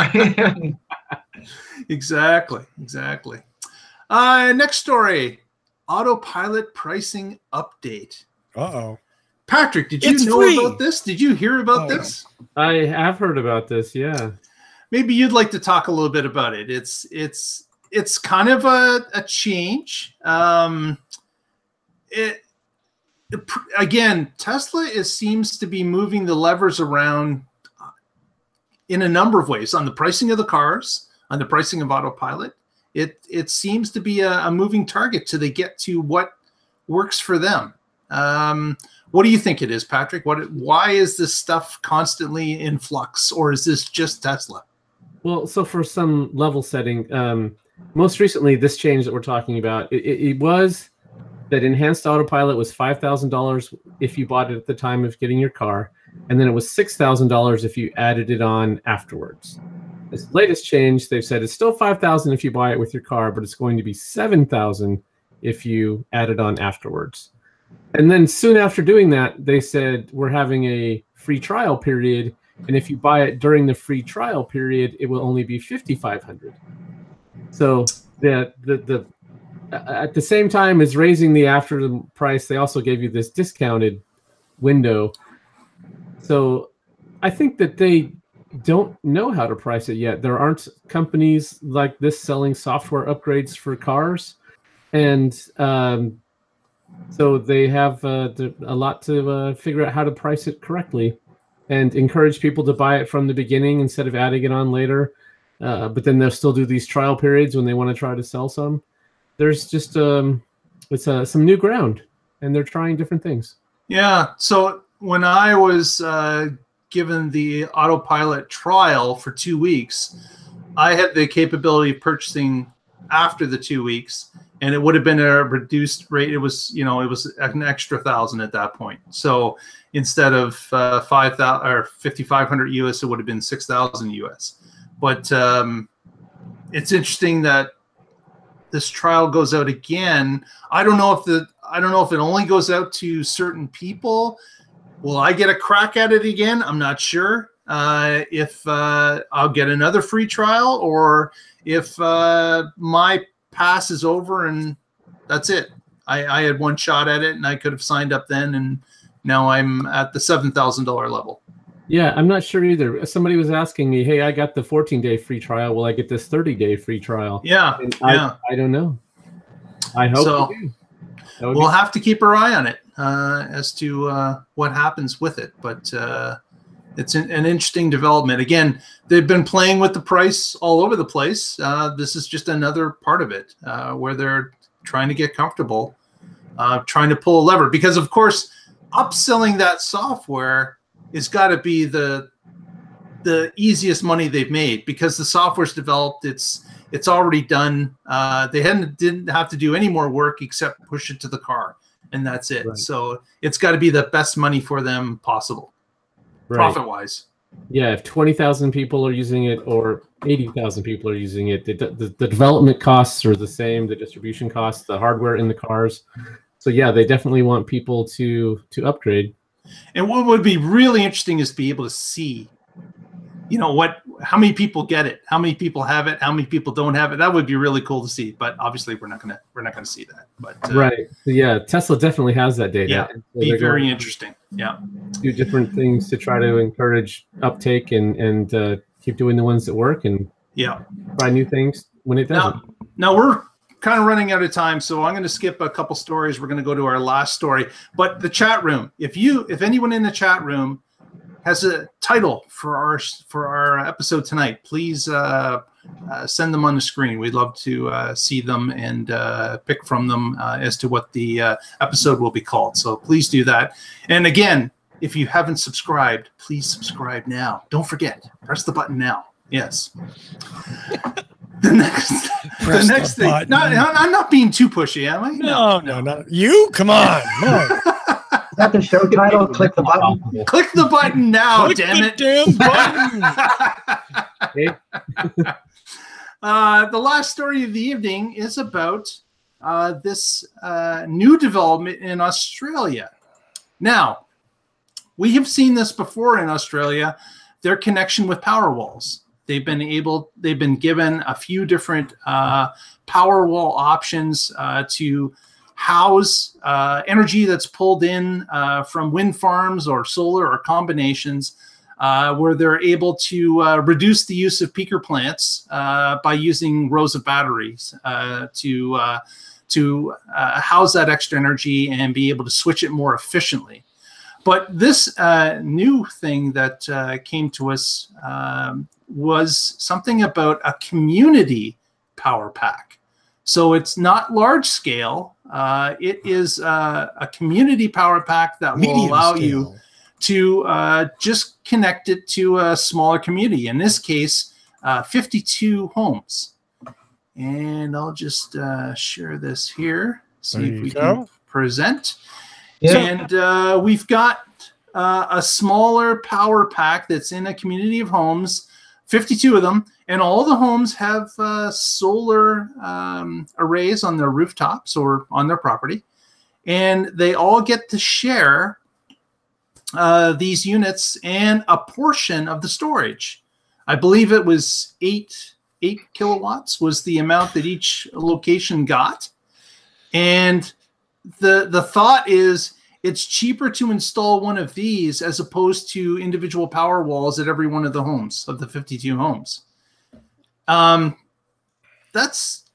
Exactly. Next story. Autopilot pricing update. Uh-oh. Patrick, did you know about this? Did you hear about this? I have heard about this, yeah. Maybe you'd like to talk a little bit about it. It's kind of a change. Again, Tesla seems to be moving the levers around in a number of ways on the pricing of the cars, on the pricing of autopilot. It seems to be a moving target till they get to what works for them. What do you think it is, Patrick? Why is this stuff constantly in flux, or is this just Tesla? Well, so for some level setting, most recently, this change that we're talking about, it was that enhanced autopilot was $5,000 if you bought it at the time of getting your car, and then it was $6,000 if you added it on afterwards. This latest change, they've said it's still $5,000 if you buy it with your car, but it's going to be $7,000 if you add it on afterwards. And then soon after doing that, they said we're having a free trial period, and if you buy it during the free trial period, it will only be $5,500. So the at the same time as raising the after the price, they also gave you this discounted window. So I think that they don't know how to price it yet. There aren't companies like this selling software upgrades for cars, and so they have a lot to figure out how to price it correctly and encourage people to buy it from the beginning instead of adding it on later. But then they'll still do these trial periods when they want to try to sell some. There's just it's some new ground, and they're trying different things. Yeah. So when I was given the autopilot trial for 2 weeks, I had the capability of purchasing after the 2 weeks, and it would have been a reduced rate. It was, it was an extra $1,000 at that point. So instead of 5,000 or 5,500 US, it would have been 6,000 US. But it's interesting that this trial goes out again. I don't know if it only goes out to certain people. Will I get a crack at it again? I'm not sure. If I'll get another free trial, or if my pass is over and that's it. I had one shot at it, and I could have signed up then, and now I'm at the $7,000 level. Yeah, I'm not sure either. Somebody was asking me, hey, I got the 14-day free trial. Will I get this 30-day free trial? Yeah, I don't know. I hope so. we do. We'll have to keep our eye on it as to what happens with it. But it's an interesting development. Again, they've been playing with the price all over the place. This is just another part of it where they're trying to get comfortable, trying to pull a lever. Because, of course, upselling that software has got to be the easiest money they've made, because the software's developed. It's already done. They didn't have to do any more work except push it to the car, and that's it. Right. So it's got to be the best money for them possible, right, profit-wise. Yeah, if 20,000 people are using it or 80,000 people are using it, the development costs are the same, the distribution costs, the hardware in the cars. So yeah, they definitely want people to upgrade. And what would be really interesting is to be able to see, how many people get it, how many people have it, how many people don't have it. That would be really cool to see. But obviously, we're not gonna see that. But right, yeah, Tesla definitely has that data. Yeah, so be very interesting. Yeah, do different things to try to encourage uptake and keep doing the ones that work and try new things when it doesn't. Now we're kind of running out of time, so I'm going to skip a couple stories. We're going to go to our last story. But the chat room, if anyone in the chat room has a title for our episode tonight, please send them on the screen. We'd love to see them and pick from them as to what the episode will be called. So please do that. And again, if you haven't subscribed, please subscribe now. Don't forget, press the button now. Yes. The next thing. I'm not being too pushy, am I? No, not you. Come on. Is that the show title? Click the button. Click the button now, Click damn it. Damn button. The last story of the evening is about this new development in Australia. Now, we have seen this before in Australia, their connection with Powerwalls. They've been given a few different Powerwall options to house energy that's pulled in from wind farms or solar or combinations, where they're able to reduce the use of peaker plants by using rows of batteries to house that extra energy and be able to switch it more efficiently. But this new thing that came to us was something about a community power pack. So it's not large scale. It is a community power pack that will allow you to just connect it to a smaller community. In this case, 52 homes. And I'll just share this here. See if we can present. Yeah. And we've got a smaller power pack that's in a community of homes, 52 of them, and all the homes have solar arrays on their rooftops or on their property, and they all get to share these units and a portion of the storage. I believe it was 8 kilowatts was the amount that each location got, and the thought is it's cheaper to install one of these as opposed to individual power walls at every one of the homes, of the 52 homes.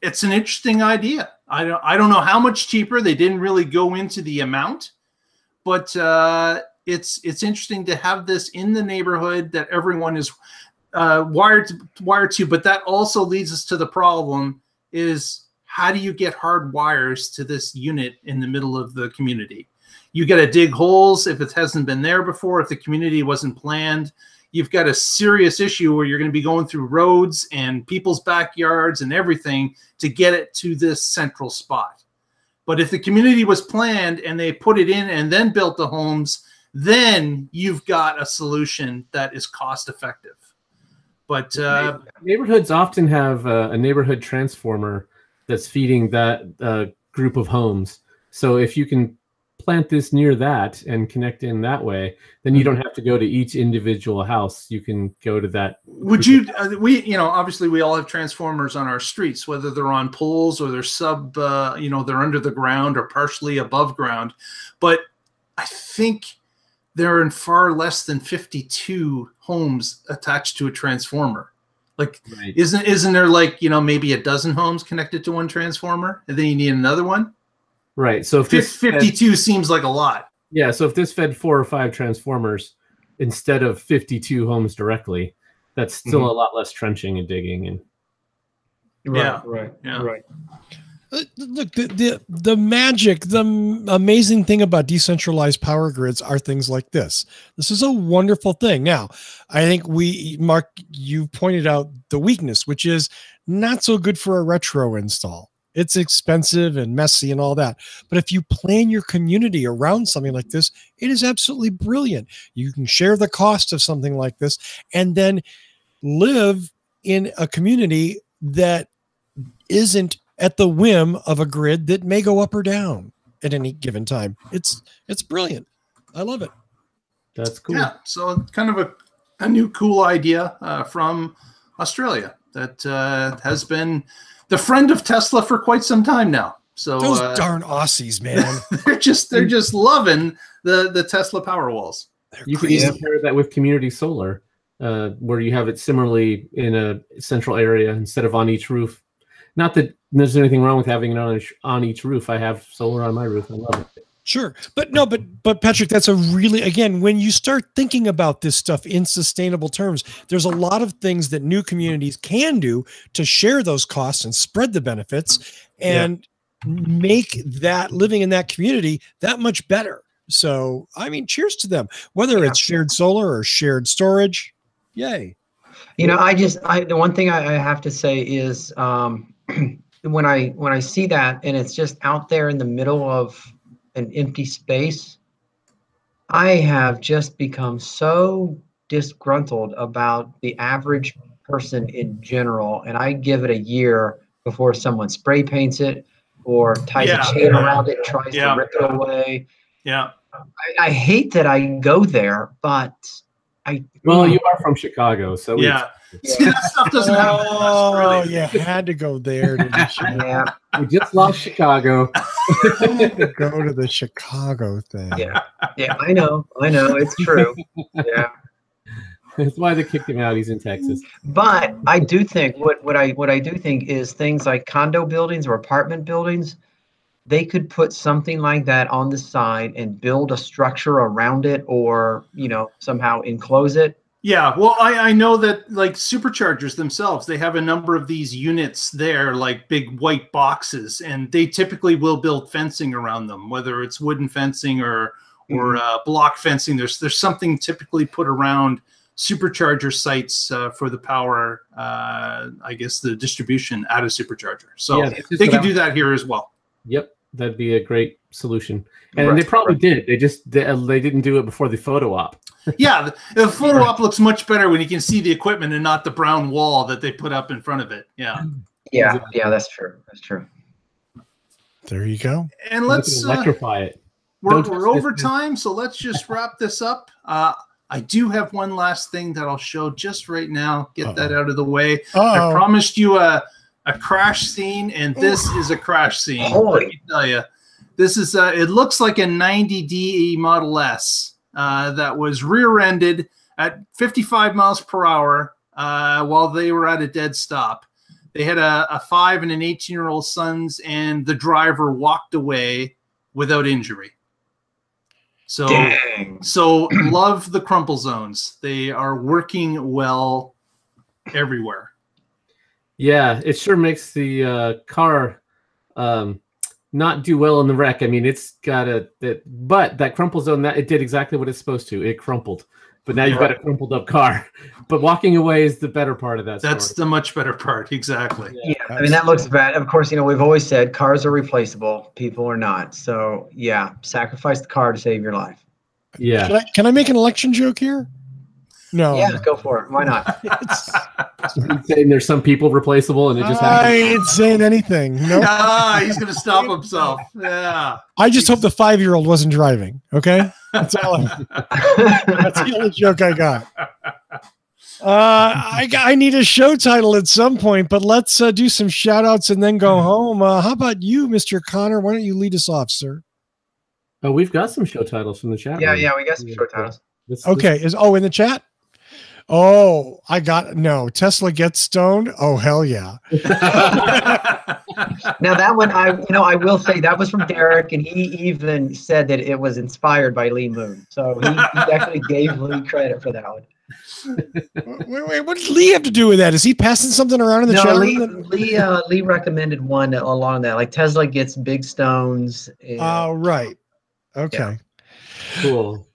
It's an interesting idea. I don't know how much cheaper. They didn't really go into the amount, but it's interesting to have this in the neighborhood that everyone is wired to. But that also leads us to the problem is, how do you get hard wires to this unit in the middle of the community? You got to dig holes if it hasn't been there before, if the community wasn't planned. You've got a serious issue where you're going to be going through roads and people's backyards and everything to get it to this central spot. But if the community was planned and they put it in and then built the homes, then you've got a solution that is cost effective. But neighborhoods often have a neighborhood transformer that's feeding that group of homes. So if you can plant this near that and connect in that way, then you don't have to go to each individual house. You can go to that. Would you, obviously we all have transformers on our streets, whether they're on poles or they're they're under the ground or partially above ground. But I think there are far less than 52 homes attached to a transformer. Like, right. Isn't there like, maybe a dozen homes connected to one transformer, and then you need another one? Right. So if this 52 seems like a lot. Yeah. So if this fed 4 or 5 transformers instead of 52 homes directly, that's still a lot less trenching and digging. And right. Look, the magic, the amazing thing about decentralized power grids are things like this. This is a wonderful thing. Now, I think Mark, you pointed out the weakness, which is not so good for a retro install. It's expensive and messy and all that. But if you plan your community around something like this, it is absolutely brilliant. You can share the cost of something like this and then live in a community that isn't at the whim of a grid that may go up or down at any given time. It's brilliant. I love it. That's cool. Yeah, so kind of a new cool idea from Australia that has been the friend of Tesla for quite some time now. So those darn Aussies, man. they're just loving the Tesla Powerwalls. You can even pair that with community solar, where you have it similarly in a central area instead of on each roof. Not that there's anything wrong with having it on each roof. I have solar on my roof. I love it. Sure. But no, but Patrick, that's a really, again, when you start thinking about this stuff in sustainable terms, there's a lot of things that new communities can do to share those costs and spread the benefits and make that living in that community that much better. So, I mean, cheers to them, whether it's shared solar or shared storage. Yay. You know, the one thing I have to say is when I see that and it's just out there in the middle of an empty space, I have just become so disgruntled about the average person in general, and I give it a year before someone spray paints it or ties a chain around it, tries to rip it away. Yeah, I hate that I go there, but well, you are from Chicago, so See, that stuff doesn't happen. Oh, you had to go there. Yeah, we just lost Chicago. Go to the Chicago thing. Yeah, I know, it's true. Yeah, that's why they kicked him out. He's in Texas. But I do think what I do think is things like condo buildings or apartment buildings, they could put something like that on the side and build a structure around it, or somehow enclose it. Yeah, well, I know that like superchargers themselves, they have a number of these units there, like big white boxes, and they typically will build fencing around them, whether it's wooden fencing or block fencing. There's something typically put around supercharger sites for the power, I guess the distribution at a supercharger. So they could do that here as well. Yep, that'd be a great solution. And they probably did. They just they didn't do it before the photo op. Yeah, the photo op looks much better when you can see the equipment and not the brown wall that they put up in front of it. Yeah, that's true. That's true. There you go. And let's electrify it. We're over time, so let's just wrap this up. I do have one last thing that I'll show just right now. Get that out of the way. I promised you a crash scene, and this is a crash scene. Let me tell you, this is it looks like a 90 DE Model S. That was rear-ended at 55 miles per hour while they were at a dead stop. They had a 5 and an 18-year-old sons, and the driver walked away without injury. So love the crumple zones. They are working well everywhere. Yeah, it sure makes the car not do well in the wreck. I mean, it's got but that crumple zone, that it did exactly what it's supposed to. It crumpled, but now you've got a crumpled up car. But walking away is the better part of that. That's the much better part. Exactly. Yeah, I mean, that looks bad. Of course, we've always said cars are replaceable. People are not. So yeah, sacrifice the car to save your life. Yeah. Can I make an election joke here? No. Yeah, go for it. Why not? Saying there's some people replaceable, and it just happens. I ain't saying anything. No. Nope. He's going to stop himself. Yeah. I just hope the 5-year-old wasn't driving. Okay, that's all. That's the only joke I got. I need a show title at some point, but let's do some shout outs and then go home. How about you, Mr. Connor? Why don't you lead us off, sir? Oh, we've got some show titles from the chat. Yeah, we got some show titles. Okay, in the chat? Oh, Tesla gets stoned. Oh, hell yeah. Now that one, I will say that was from Derek, and he even said that it was inspired by Lee Moon. So he actually gave Lee credit for that one. Wait, what does Lee have to do with that? Is he passing something around in the chat? Lee recommended one along that, like Tesla gets big stones. Oh, right. Okay. Yeah. Cool.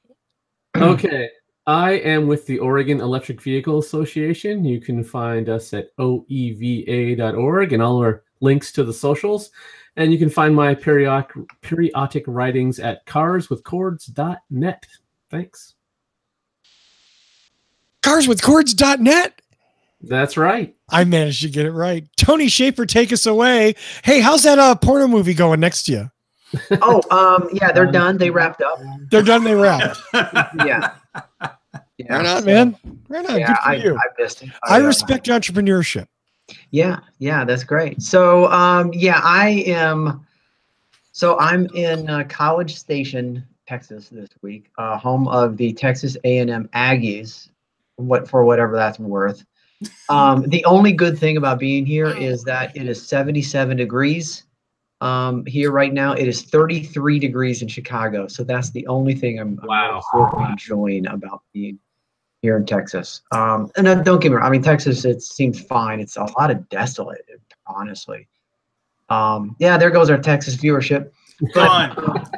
Okay. I am with the Oregon Electric Vehicle Association. You can find us at oeva.org, and all our links to the socials. And you can find my periodic writings at carswithcords.net. Thanks. Carswithcords.net? That's right. I managed to get it right. Tony Schaefer, take us away. Hey, how's that porno movie going next to you? Yeah, they're done. They wrapped up. They're done. They wrapped. Yeah. Right on, man. Right on. Yeah, Good for you. I missed it. I respect entrepreneurship. Yeah, that's great. So, I'm in College Station, Texas this week, home of the Texas A&M Aggies, for whatever that's worth. The only good thing about being here is that it is 77 degrees here right now. It is 33 degrees in Chicago, so that's the only thing I'm really enjoying about being here in Texas. And don't get me wrong, I mean, Texas, it seems fine. It's a lot of desolate, honestly. There goes our Texas viewership. But,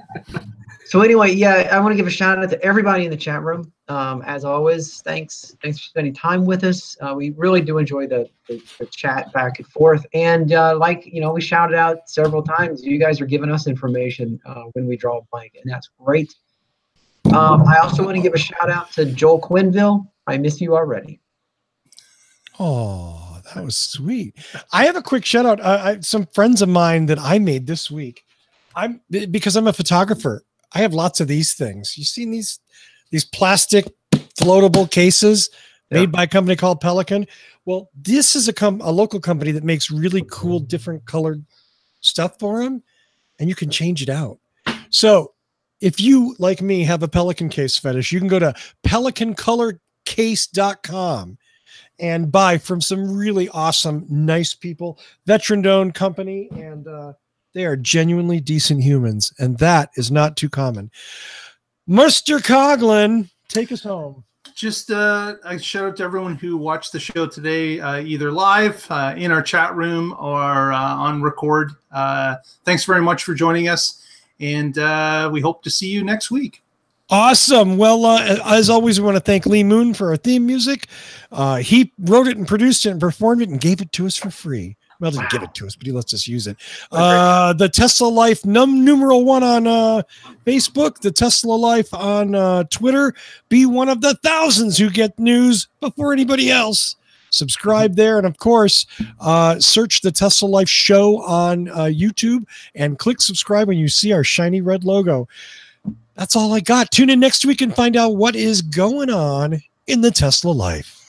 so anyway, I want to give a shout out to everybody in the chat room. As always, thanks for spending time with us. We really do enjoy the chat back and forth. And we shouted out several times, you guys are giving us information when we draw a blank, and that's great. I also want to give a shout out to Joel Quinville. I miss you already. Oh, that was sweet. I have a quick shout out. Some friends of mine that I made this week. Because I'm a photographer. I have lots of these things. You've seen these plastic floatable cases made by a company called Pelican. Well, this is a local company that makes really cool, different colored stuff for them, and you can change it out. So if you, like me, have a Pelican case fetish, you can go to pelicancolorcase.com and buy from some really awesome, nice people, veteran-owned company, and they are genuinely decent humans, and that is not too common. Mr. Coughlin, take us home. Just a shout out to everyone who watched the show today, either live in our chat room or on record. Thanks very much for joining us, and we hope to see you next week. Awesome. Well, as always, we want to thank Lee Moon for our theme music. He wrote it and produced it and performed it and gave it to us for free. Well, didn't give it to us, but he lets us use it. The Tesla Life #1 on Facebook, the Tesla Life on Twitter. Be one of the thousands who get news before anybody else. Subscribe there. And of course, search the Tesla Life show on YouTube and click subscribe when you see our shiny red logo. That's all I got. Tune in next week and find out what is going on in the Tesla Life.